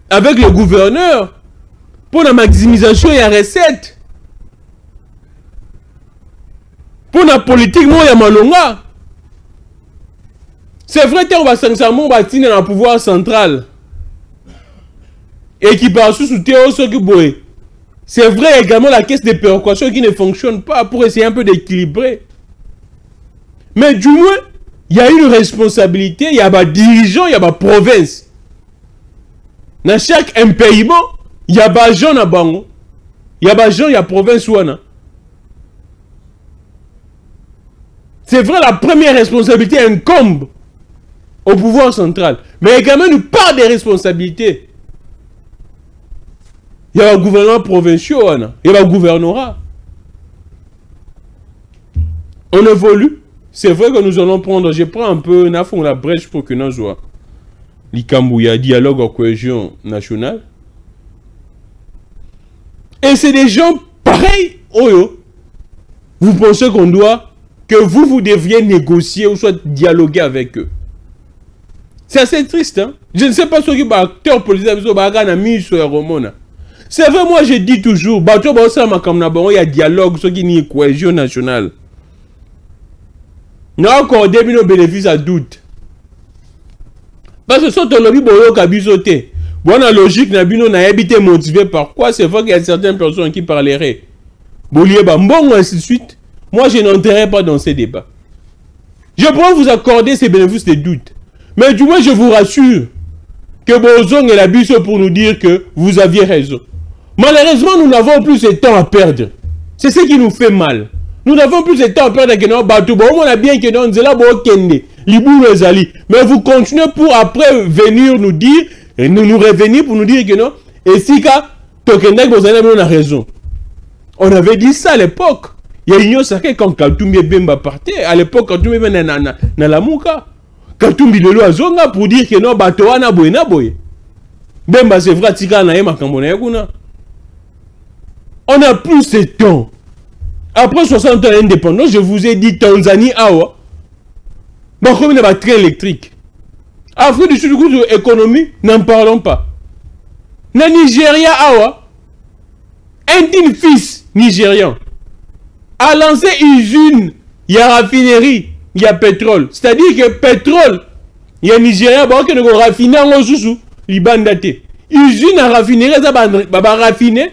avec le gouverneur pour la maximisation et la recette. Pour la politique, moi, il y a malonga. C'est vrai que on va sincèrement bâtir dans le pouvoir central. Et qui part sous Théo Sokiboé. C'est vrai également la caisse de péréquation qui ne fonctionne pas pour essayer un peu d'équilibrer. Mais du moins, il y a une responsabilité, il y a des dirigeants, il y a des provinces. Dans chaque impayement, il y a des gens à Bango. Il y a des gens, il y a province ouana. C'est vrai, la première responsabilité incombe au pouvoir central. Mais également une part des responsabilités. Il y a un gouvernement provincial, il y a un gouvernorat. On évolue. C'est vrai que nous allons prendre, je prends un peu la brèche pour que nous jouions. L'Ikambouya, dialogue en cohésion nationale. Et c'est des gens pareils. Oyo. Vous pensez qu'on doit, que vous deviez négocier ou soit dialoguer avec eux. C'est assez triste, hein. Je ne sais pas ce qui est acteur politique, c'est vrai, moi je dis toujours, il y a dialogue, ce qui est cohésion nationale. Nous avons accordé nos bénéfices à doute. Parce que ce lobby kabisoté. Bon, la logique n'a été motivé par quoi? C'est vrai qu'il y a certaines personnes qui parleraient. Bon, ainsi de suite. Moi, je n'entrerai pas dans ces débats. Je pourrais vous accorder ces bénéfices de doute. Mais du moins, je vous rassure que Bozong est la bise pour nous dire que vous aviez raison. Malheureusement, nous n'avons plus de temps à perdre. C'est ce qui nous fait mal. Nous n'avons plus de temps à perdre que nos bateaux. Bon, on a bien que nous sommes mais vous continuez pour après venir nous dire, et nous revenir pour nous dire que non. Et si vous avez raison. On avait dit ça à l'époque. Il y a une chose quand Katumbi Bemba partait. À l'époque, Katumbi Bemba na la mouka. Katumbi de l'oazonga pour dire que non, bateau na boye na boye. Bemba c'est vrai, tika na yema kambona yakuna. On a plus de temps. Après 60 ans d'indépendance, je vous ai dit Tanzanie, Awa. Bah, comme il y a un train électrique. Afrique du Sud, économie, n'en parlons pas. Na Nigeria, Awa. Un digne fils nigérian a lancé une usine. Il y a raffinerie, il y a pétrole. C'est-à-dire que pétrole, il y a Nigeria, bah, qui a raffiné en sous l'Ibandate. Usine à raffinerie, ça va raffiner.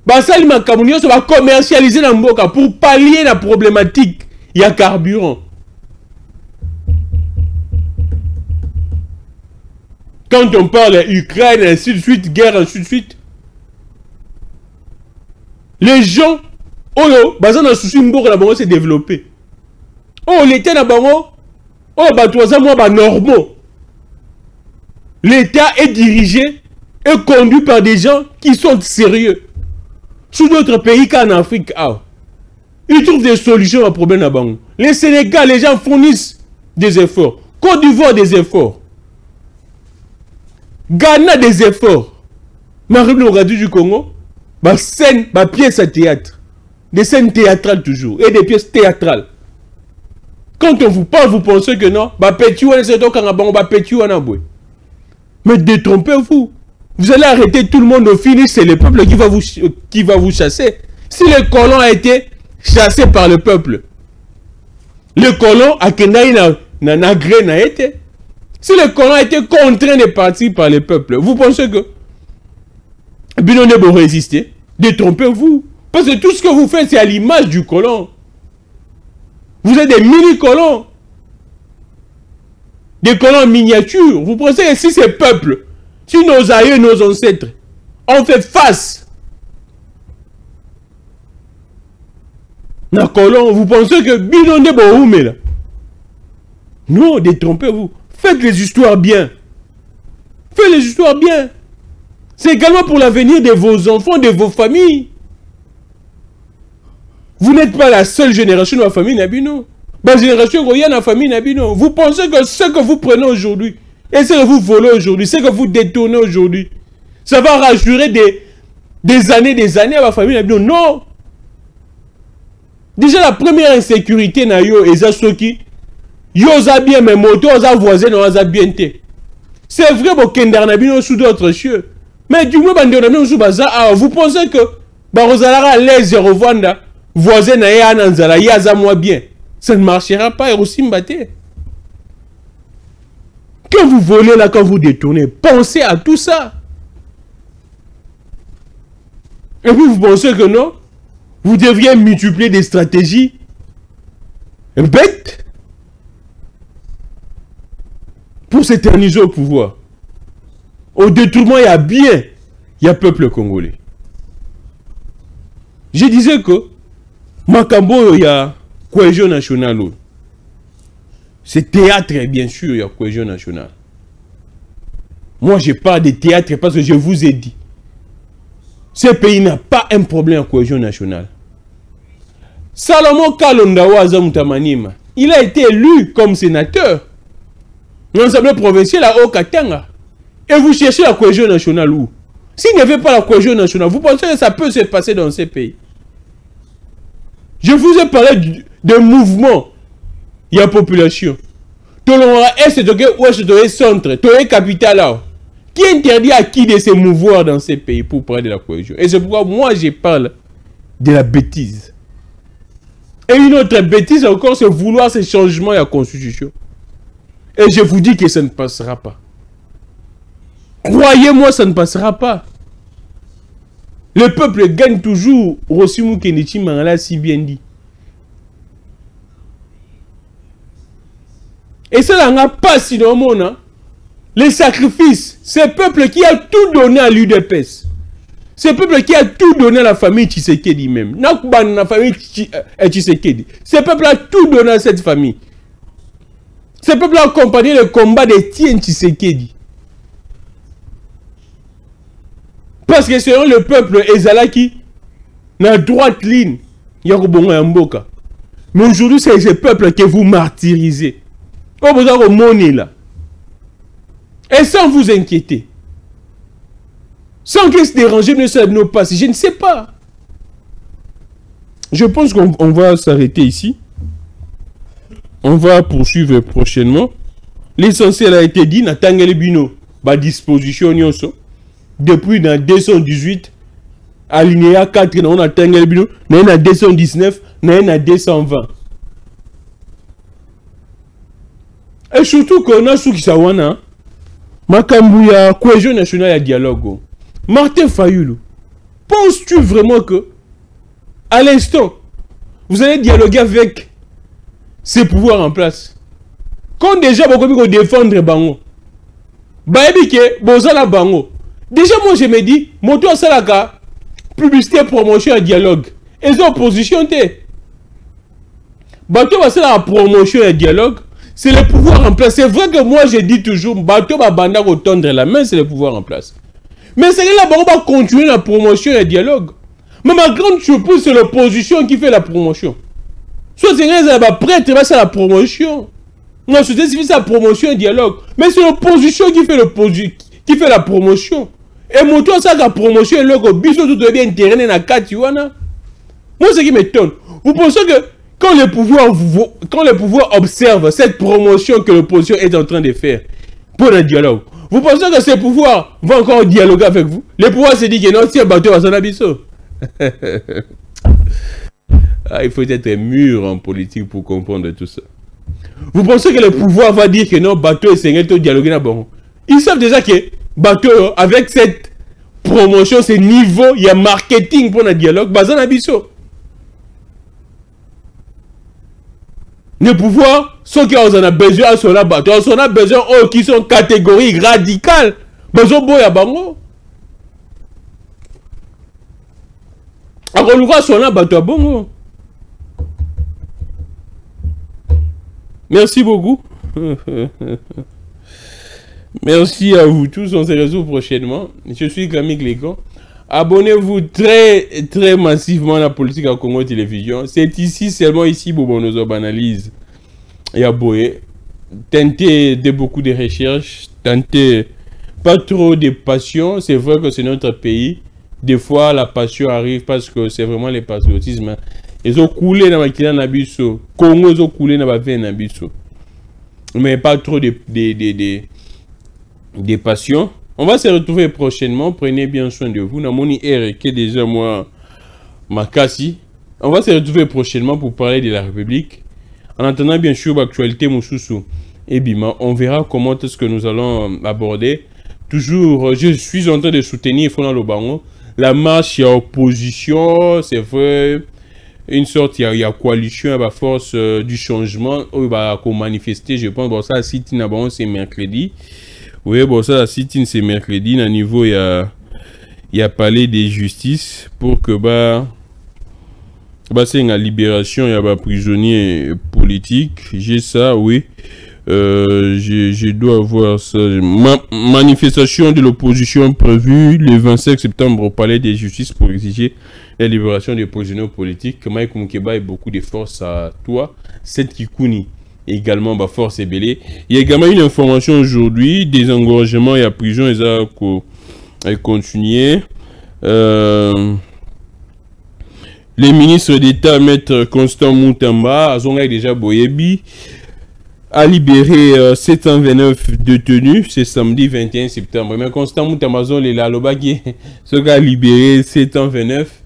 Ça va commercialiser dans Mboka pour pallier la problématique. Il y a carburant. Quand on parle Ukraine, ainsi de suite, guerre, ainsi de suite, les gens, oh yo, ça n'a souci Mboka la Bango s'est développé. Oh, l'État na Bango, oh, bah, toi, ça, moi, bah, normaux. L'État est dirigé et conduit par des gens qui sont sérieux. Sous d'autres pays qu'en Afrique, ils trouvent des solutions à problème à Bango. Les Sénégal, les gens fournissent des efforts. Côte d'Ivoire, des efforts. Ghana, des efforts. Marie le Radio du Congo, scène, pièce à théâtre. Des scènes théâtrales toujours. Et des pièces théâtrales. Quand on vous parle, vous pensez que non, mais détrompez-vous. Vous allez arrêter tout le monde au finish, c'est le peuple qui va vous chasser. Si le colon a été chassé par le peuple, le colon a été. Si le colon a été contraint de partir par le peuple, vous pensez que Binoné va résister? Détrompez-vous. Parce que tout ce que vous faites, c'est à l'image du colon. Vous êtes des mini-colons. Des colons en miniature. Vous pensez que si ces peuples, si nos aïeux, nos ancêtres, ont fait face à colon, vous pensez que Binoné Bohoumé là? Non, détrompez-vous. Faites les histoires bien. Faites les histoires bien. C'est également pour l'avenir de vos enfants, de vos familles. Vous n'êtes pas la seule génération de la famille Nabino. La génération de la famille Nabino. Vous pensez que ce que vous prenez aujourd'hui, et ce que vous volez aujourd'hui, ce que vous détournez aujourd'hui, ça va rassurer des années à la famille Nabino. Non. Déjà la première insécurité na yo et ça qui yoza bien mais moto oza voisin oza bien té. C'est vrai bo kender Nabino sous d'autres cieux. Mais du moins bande Nabino sous baza vous pensez que barozalara les revendre voisin na ya nanzala yaza moi bien. Ça ne marchera pas et aussi mbaté. Quand vous volez là, quand vous détournez, pensez à tout ça. Et puis vous pensez que non, vous devriez multiplier des stratégies bêtes pour s'éterniser au pouvoir. Au détournement, il y a bien, il y a peuple congolais. Je disais que Makambo, il y a cohésion nationale. C'est théâtre, bien sûr, il y a cohésion nationale. Moi, je parle de théâtre parce que je vous ai dit. Ce pays n'a pas un problème de cohésion nationale. Salomon Kalondawa Azamutamanima, il a été élu comme sénateur dans l'Assemblée provinciale à Okatanga. Et vous cherchez la cohésion nationale où? S'il n'y avait pas la cohésion nationale, vous pensez que ça peut se passer dans ces pays? Je vous ai parlé de mouvement. Il y a population. Tolonga est ouest centre, Toé capitale là. Qui interdit à qui de se mouvoir dans ces pays pour parler de la cohésion? Et c'est pourquoi moi je parle de la bêtise. Et une autre bêtise encore, c'est vouloir ce changement à la constitution. Et je vous dis que ça ne passera pas. Croyez-moi, ça ne passera pas. Le peuple gagne toujours. Rosimu Kenichi Mangala si bien dit. Et ça n'a pas si dans le monde. Hein? Les sacrifices. Ce peuple qui a tout donné à l'UDPS. Ce peuple qui a tout donné à la famille Tshisekedi même. La famille Tshisekedi. Ce peuple a tout donné à cette famille. Ce peuple a accompagné le combat de Tien Tshisekedi. Parce que selon le peuple Ezalaki, la droite ligne, Yakobongo Yamboka. Mais aujourd'hui, c'est ce peuple que vous martyrisez. Vous avez monnaie là. Et sans vous inquiéter. Sans que se déranger ne soit nos passés. Je ne sais pas. Je pense qu'on va s'arrêter ici. On va poursuivre prochainement. L'essentiel a été dit. Natangele Bino. Ba disposition nyonso. Depuis dans 218. Alinéa 4. On a Natangele Bino. On a 219. On a 220. Et surtout qu'on a sous Kisawana. Makambouya. Cohésion nationale à dialogue. Martin Fayulu, penses-tu vraiment que, à l'instant, vous allez dialoguer avec ces pouvoirs en place? Quand déjà, vous pouvez défendre Bango, Bango. Déjà, moi, je me dis, moto salaka, publicité, promotion et dialogue. Et les oppositions, bateau va la promotion et dialogue, c'est le pouvoir en place. C'est vrai que moi, je dis toujours, bateau va banda tendre la main, c'est le pouvoir en place. Mais c'est là on va continuer la promotion et le dialogue. Mais ma grande surprise, c'est l'opposition qui fait la promotion. Soit c'est là prêtre, c'est la promotion. Non, c'est la promotion et le dialogue. Mais c'est l'opposition qui fait la promotion. Et moi, toi, ça, la promotion et le biso, tout doit bien intérêt dans la Katiwana. Moi, ce qui m'étonne, vous pensez que quand le pouvoir observe cette promotion que l'opposition est en train de faire pour le dialogue, vous pensez que ces pouvoirs vont encore dialoguer avec vous? Les pouvoirs se disent que non, si un bateau va s'en abisso. Il faut être mûr en politique pour comprendre tout ça. Vous pensez que le pouvoir va dire que non, bateau et Seigneur dialoguer là bon? Ils savent déjà que bateau, avec cette promotion, ce niveau, il y a marketing pour le dialogue, bazan abisso. Le pouvoir, ceux qui en ont besoin, sont là, bateau, on a besoin, eux qui sont catégories radicales. Besoin boya bango. Alors, nous voit, sont là, bateau, bongo. Merci beaucoup. Merci à vous tous. On se retrouve prochainement. Je suis Camille Légon. Abonnez-vous très massivement à la politique à Congo Télévision. C'est ici, seulement ici, pour nos analyses. Et abonnez. Tentez de beaucoup de recherches. Tentez pas trop de passion. C'est vrai que c'est notre pays. Des fois, la passion arrive parce que c'est vraiment le patriotisme. Ils ont coulé dans ma nabiso. Congo, ils ont coulé dans ma veine nabiso. Mais pas trop de passion. On va se retrouver prochainement. Prenez bien soin de vous. Namoni R qui est déjà moi Makasi. On va se retrouver prochainement pour parler de la République. En attendant bien sûr l'actualité Moussoussou. Et bima, on verra comment est-ce que nous allons aborder. Toujours, je suis en train de soutenir Fona Lobango. La marche, il y a opposition, c'est vrai. Une sorte, il y a coalition à la force du changement. On va manifester, je pense. Bon, ça, c'est mercredi. Oui, bon, ça, c'est mercredi. À niveau, il y a palais de justice pour que c'est une libération, il y a des prisonniers politiques. J'ai ça, oui. Je dois avoir ça. Manifestation de l'opposition prévue le 25 septembre au palais de justice pour exiger la libération des prisonniers politiques. Mike Mukeba et beaucoup de force à toi. Cette Kikuni également, force est belée. Il y a également une information aujourd'hui, des engorgements et à prison, ils ont continué. Les ministres d'État, Maître Constant Moutamba, ont déjà Boyebi, a libéré 729 détenus, c'est samedi 21 septembre. Mais Constant Moutamba, ce gars a libéré 729,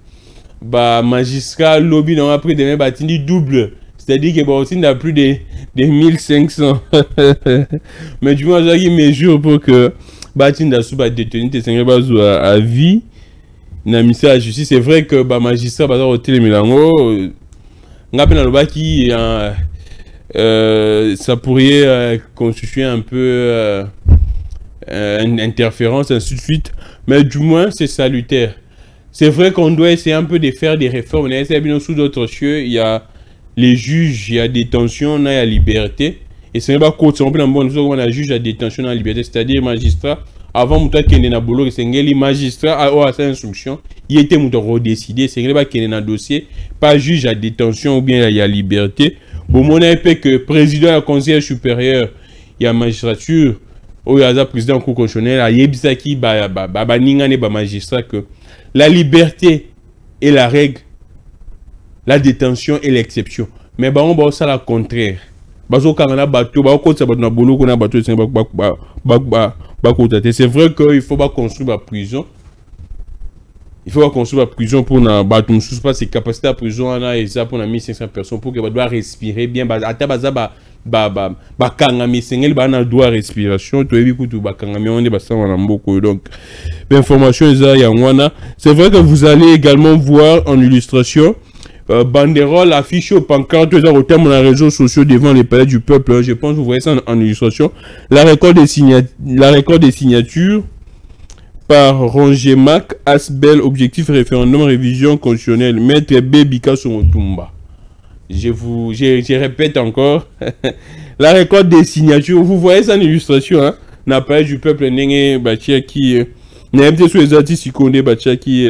magistrat, lobby, non, après demain, batini double. C'est-à-dire qu'il y a plus de 1500. Mais du moins, j'ai mes jours pour que Batinda soit détenu, à vie. Na ministère de la justice, c'est vrai que magistrat bazar au Télémilango, ça pourrait constituer un peu une interférence, ainsi de suite. Mais du moins, c'est salutaire. C'est vrai qu'on doit essayer un peu de faire des réformes. Sous d'autres cieux, il y a les juges, il y a détention, il y a liberté. Et c'est pas court, on a juge à détention, à liberté, c'est-à-dire magistrat. Avant muta kende na bolo sengeli magistrat a sa instruction il était muta redécider sengeli ba kende na dossier pas juge à détention ou bien il y a liberté bon mon épée que président du conseil supérieur il y a magistrature ou il y a président cour constitutionnel a yebisaki ba ningane ba magistrat que la liberté est la règle, la détention est l'exception, mais on va ça la contraire. C'est vrai qu'il faut pas construire la prison. Il faut pas construire la prison pour pas ses capacités à prison et ça pour 1500 personnes pour que doit respirer bien. Doit respiration. Donc, l'information c'est vrai que vous allez également voir en illustration. Banderole, affiché au pancarte au terme de les réseaux sociaux devant les palais du peuple. Je pense que vous voyez ça en illustration. La record des signatures par Rongemac, Asbel, objectif référendum, révision constitutionnelle. Maître Bebika Somotumba. Je répète encore. La record des signatures, vous voyez ça en illustration. Hein? N'a pas du peuple n'engé bâtir qui n'a pas sur les artistes qui bâtir qui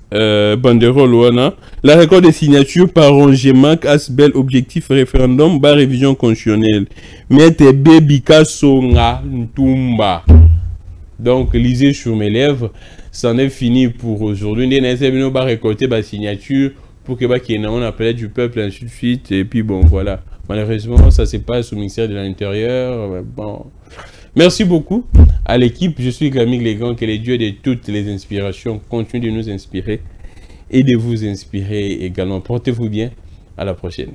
banderole wana la record des signatures par Rongemac, Asbel, objectif référendum, révision constitutionnelle. Maître Bebika Somotumba. Donc lisez sur mes lèvres, c'en est fini pour aujourd'hui. On va récolter ma signature pour que on appelle du peuple ainsi de suite et puis bon voilà. Malheureusement ça se passe au ministère de l'Intérieur. Bon. Merci beaucoup à l'équipe. Je suis Camille Légan. Que les dieux de toutes les inspirations continuent de nous inspirer et de vous inspirer également. Portez-vous bien. À la prochaine.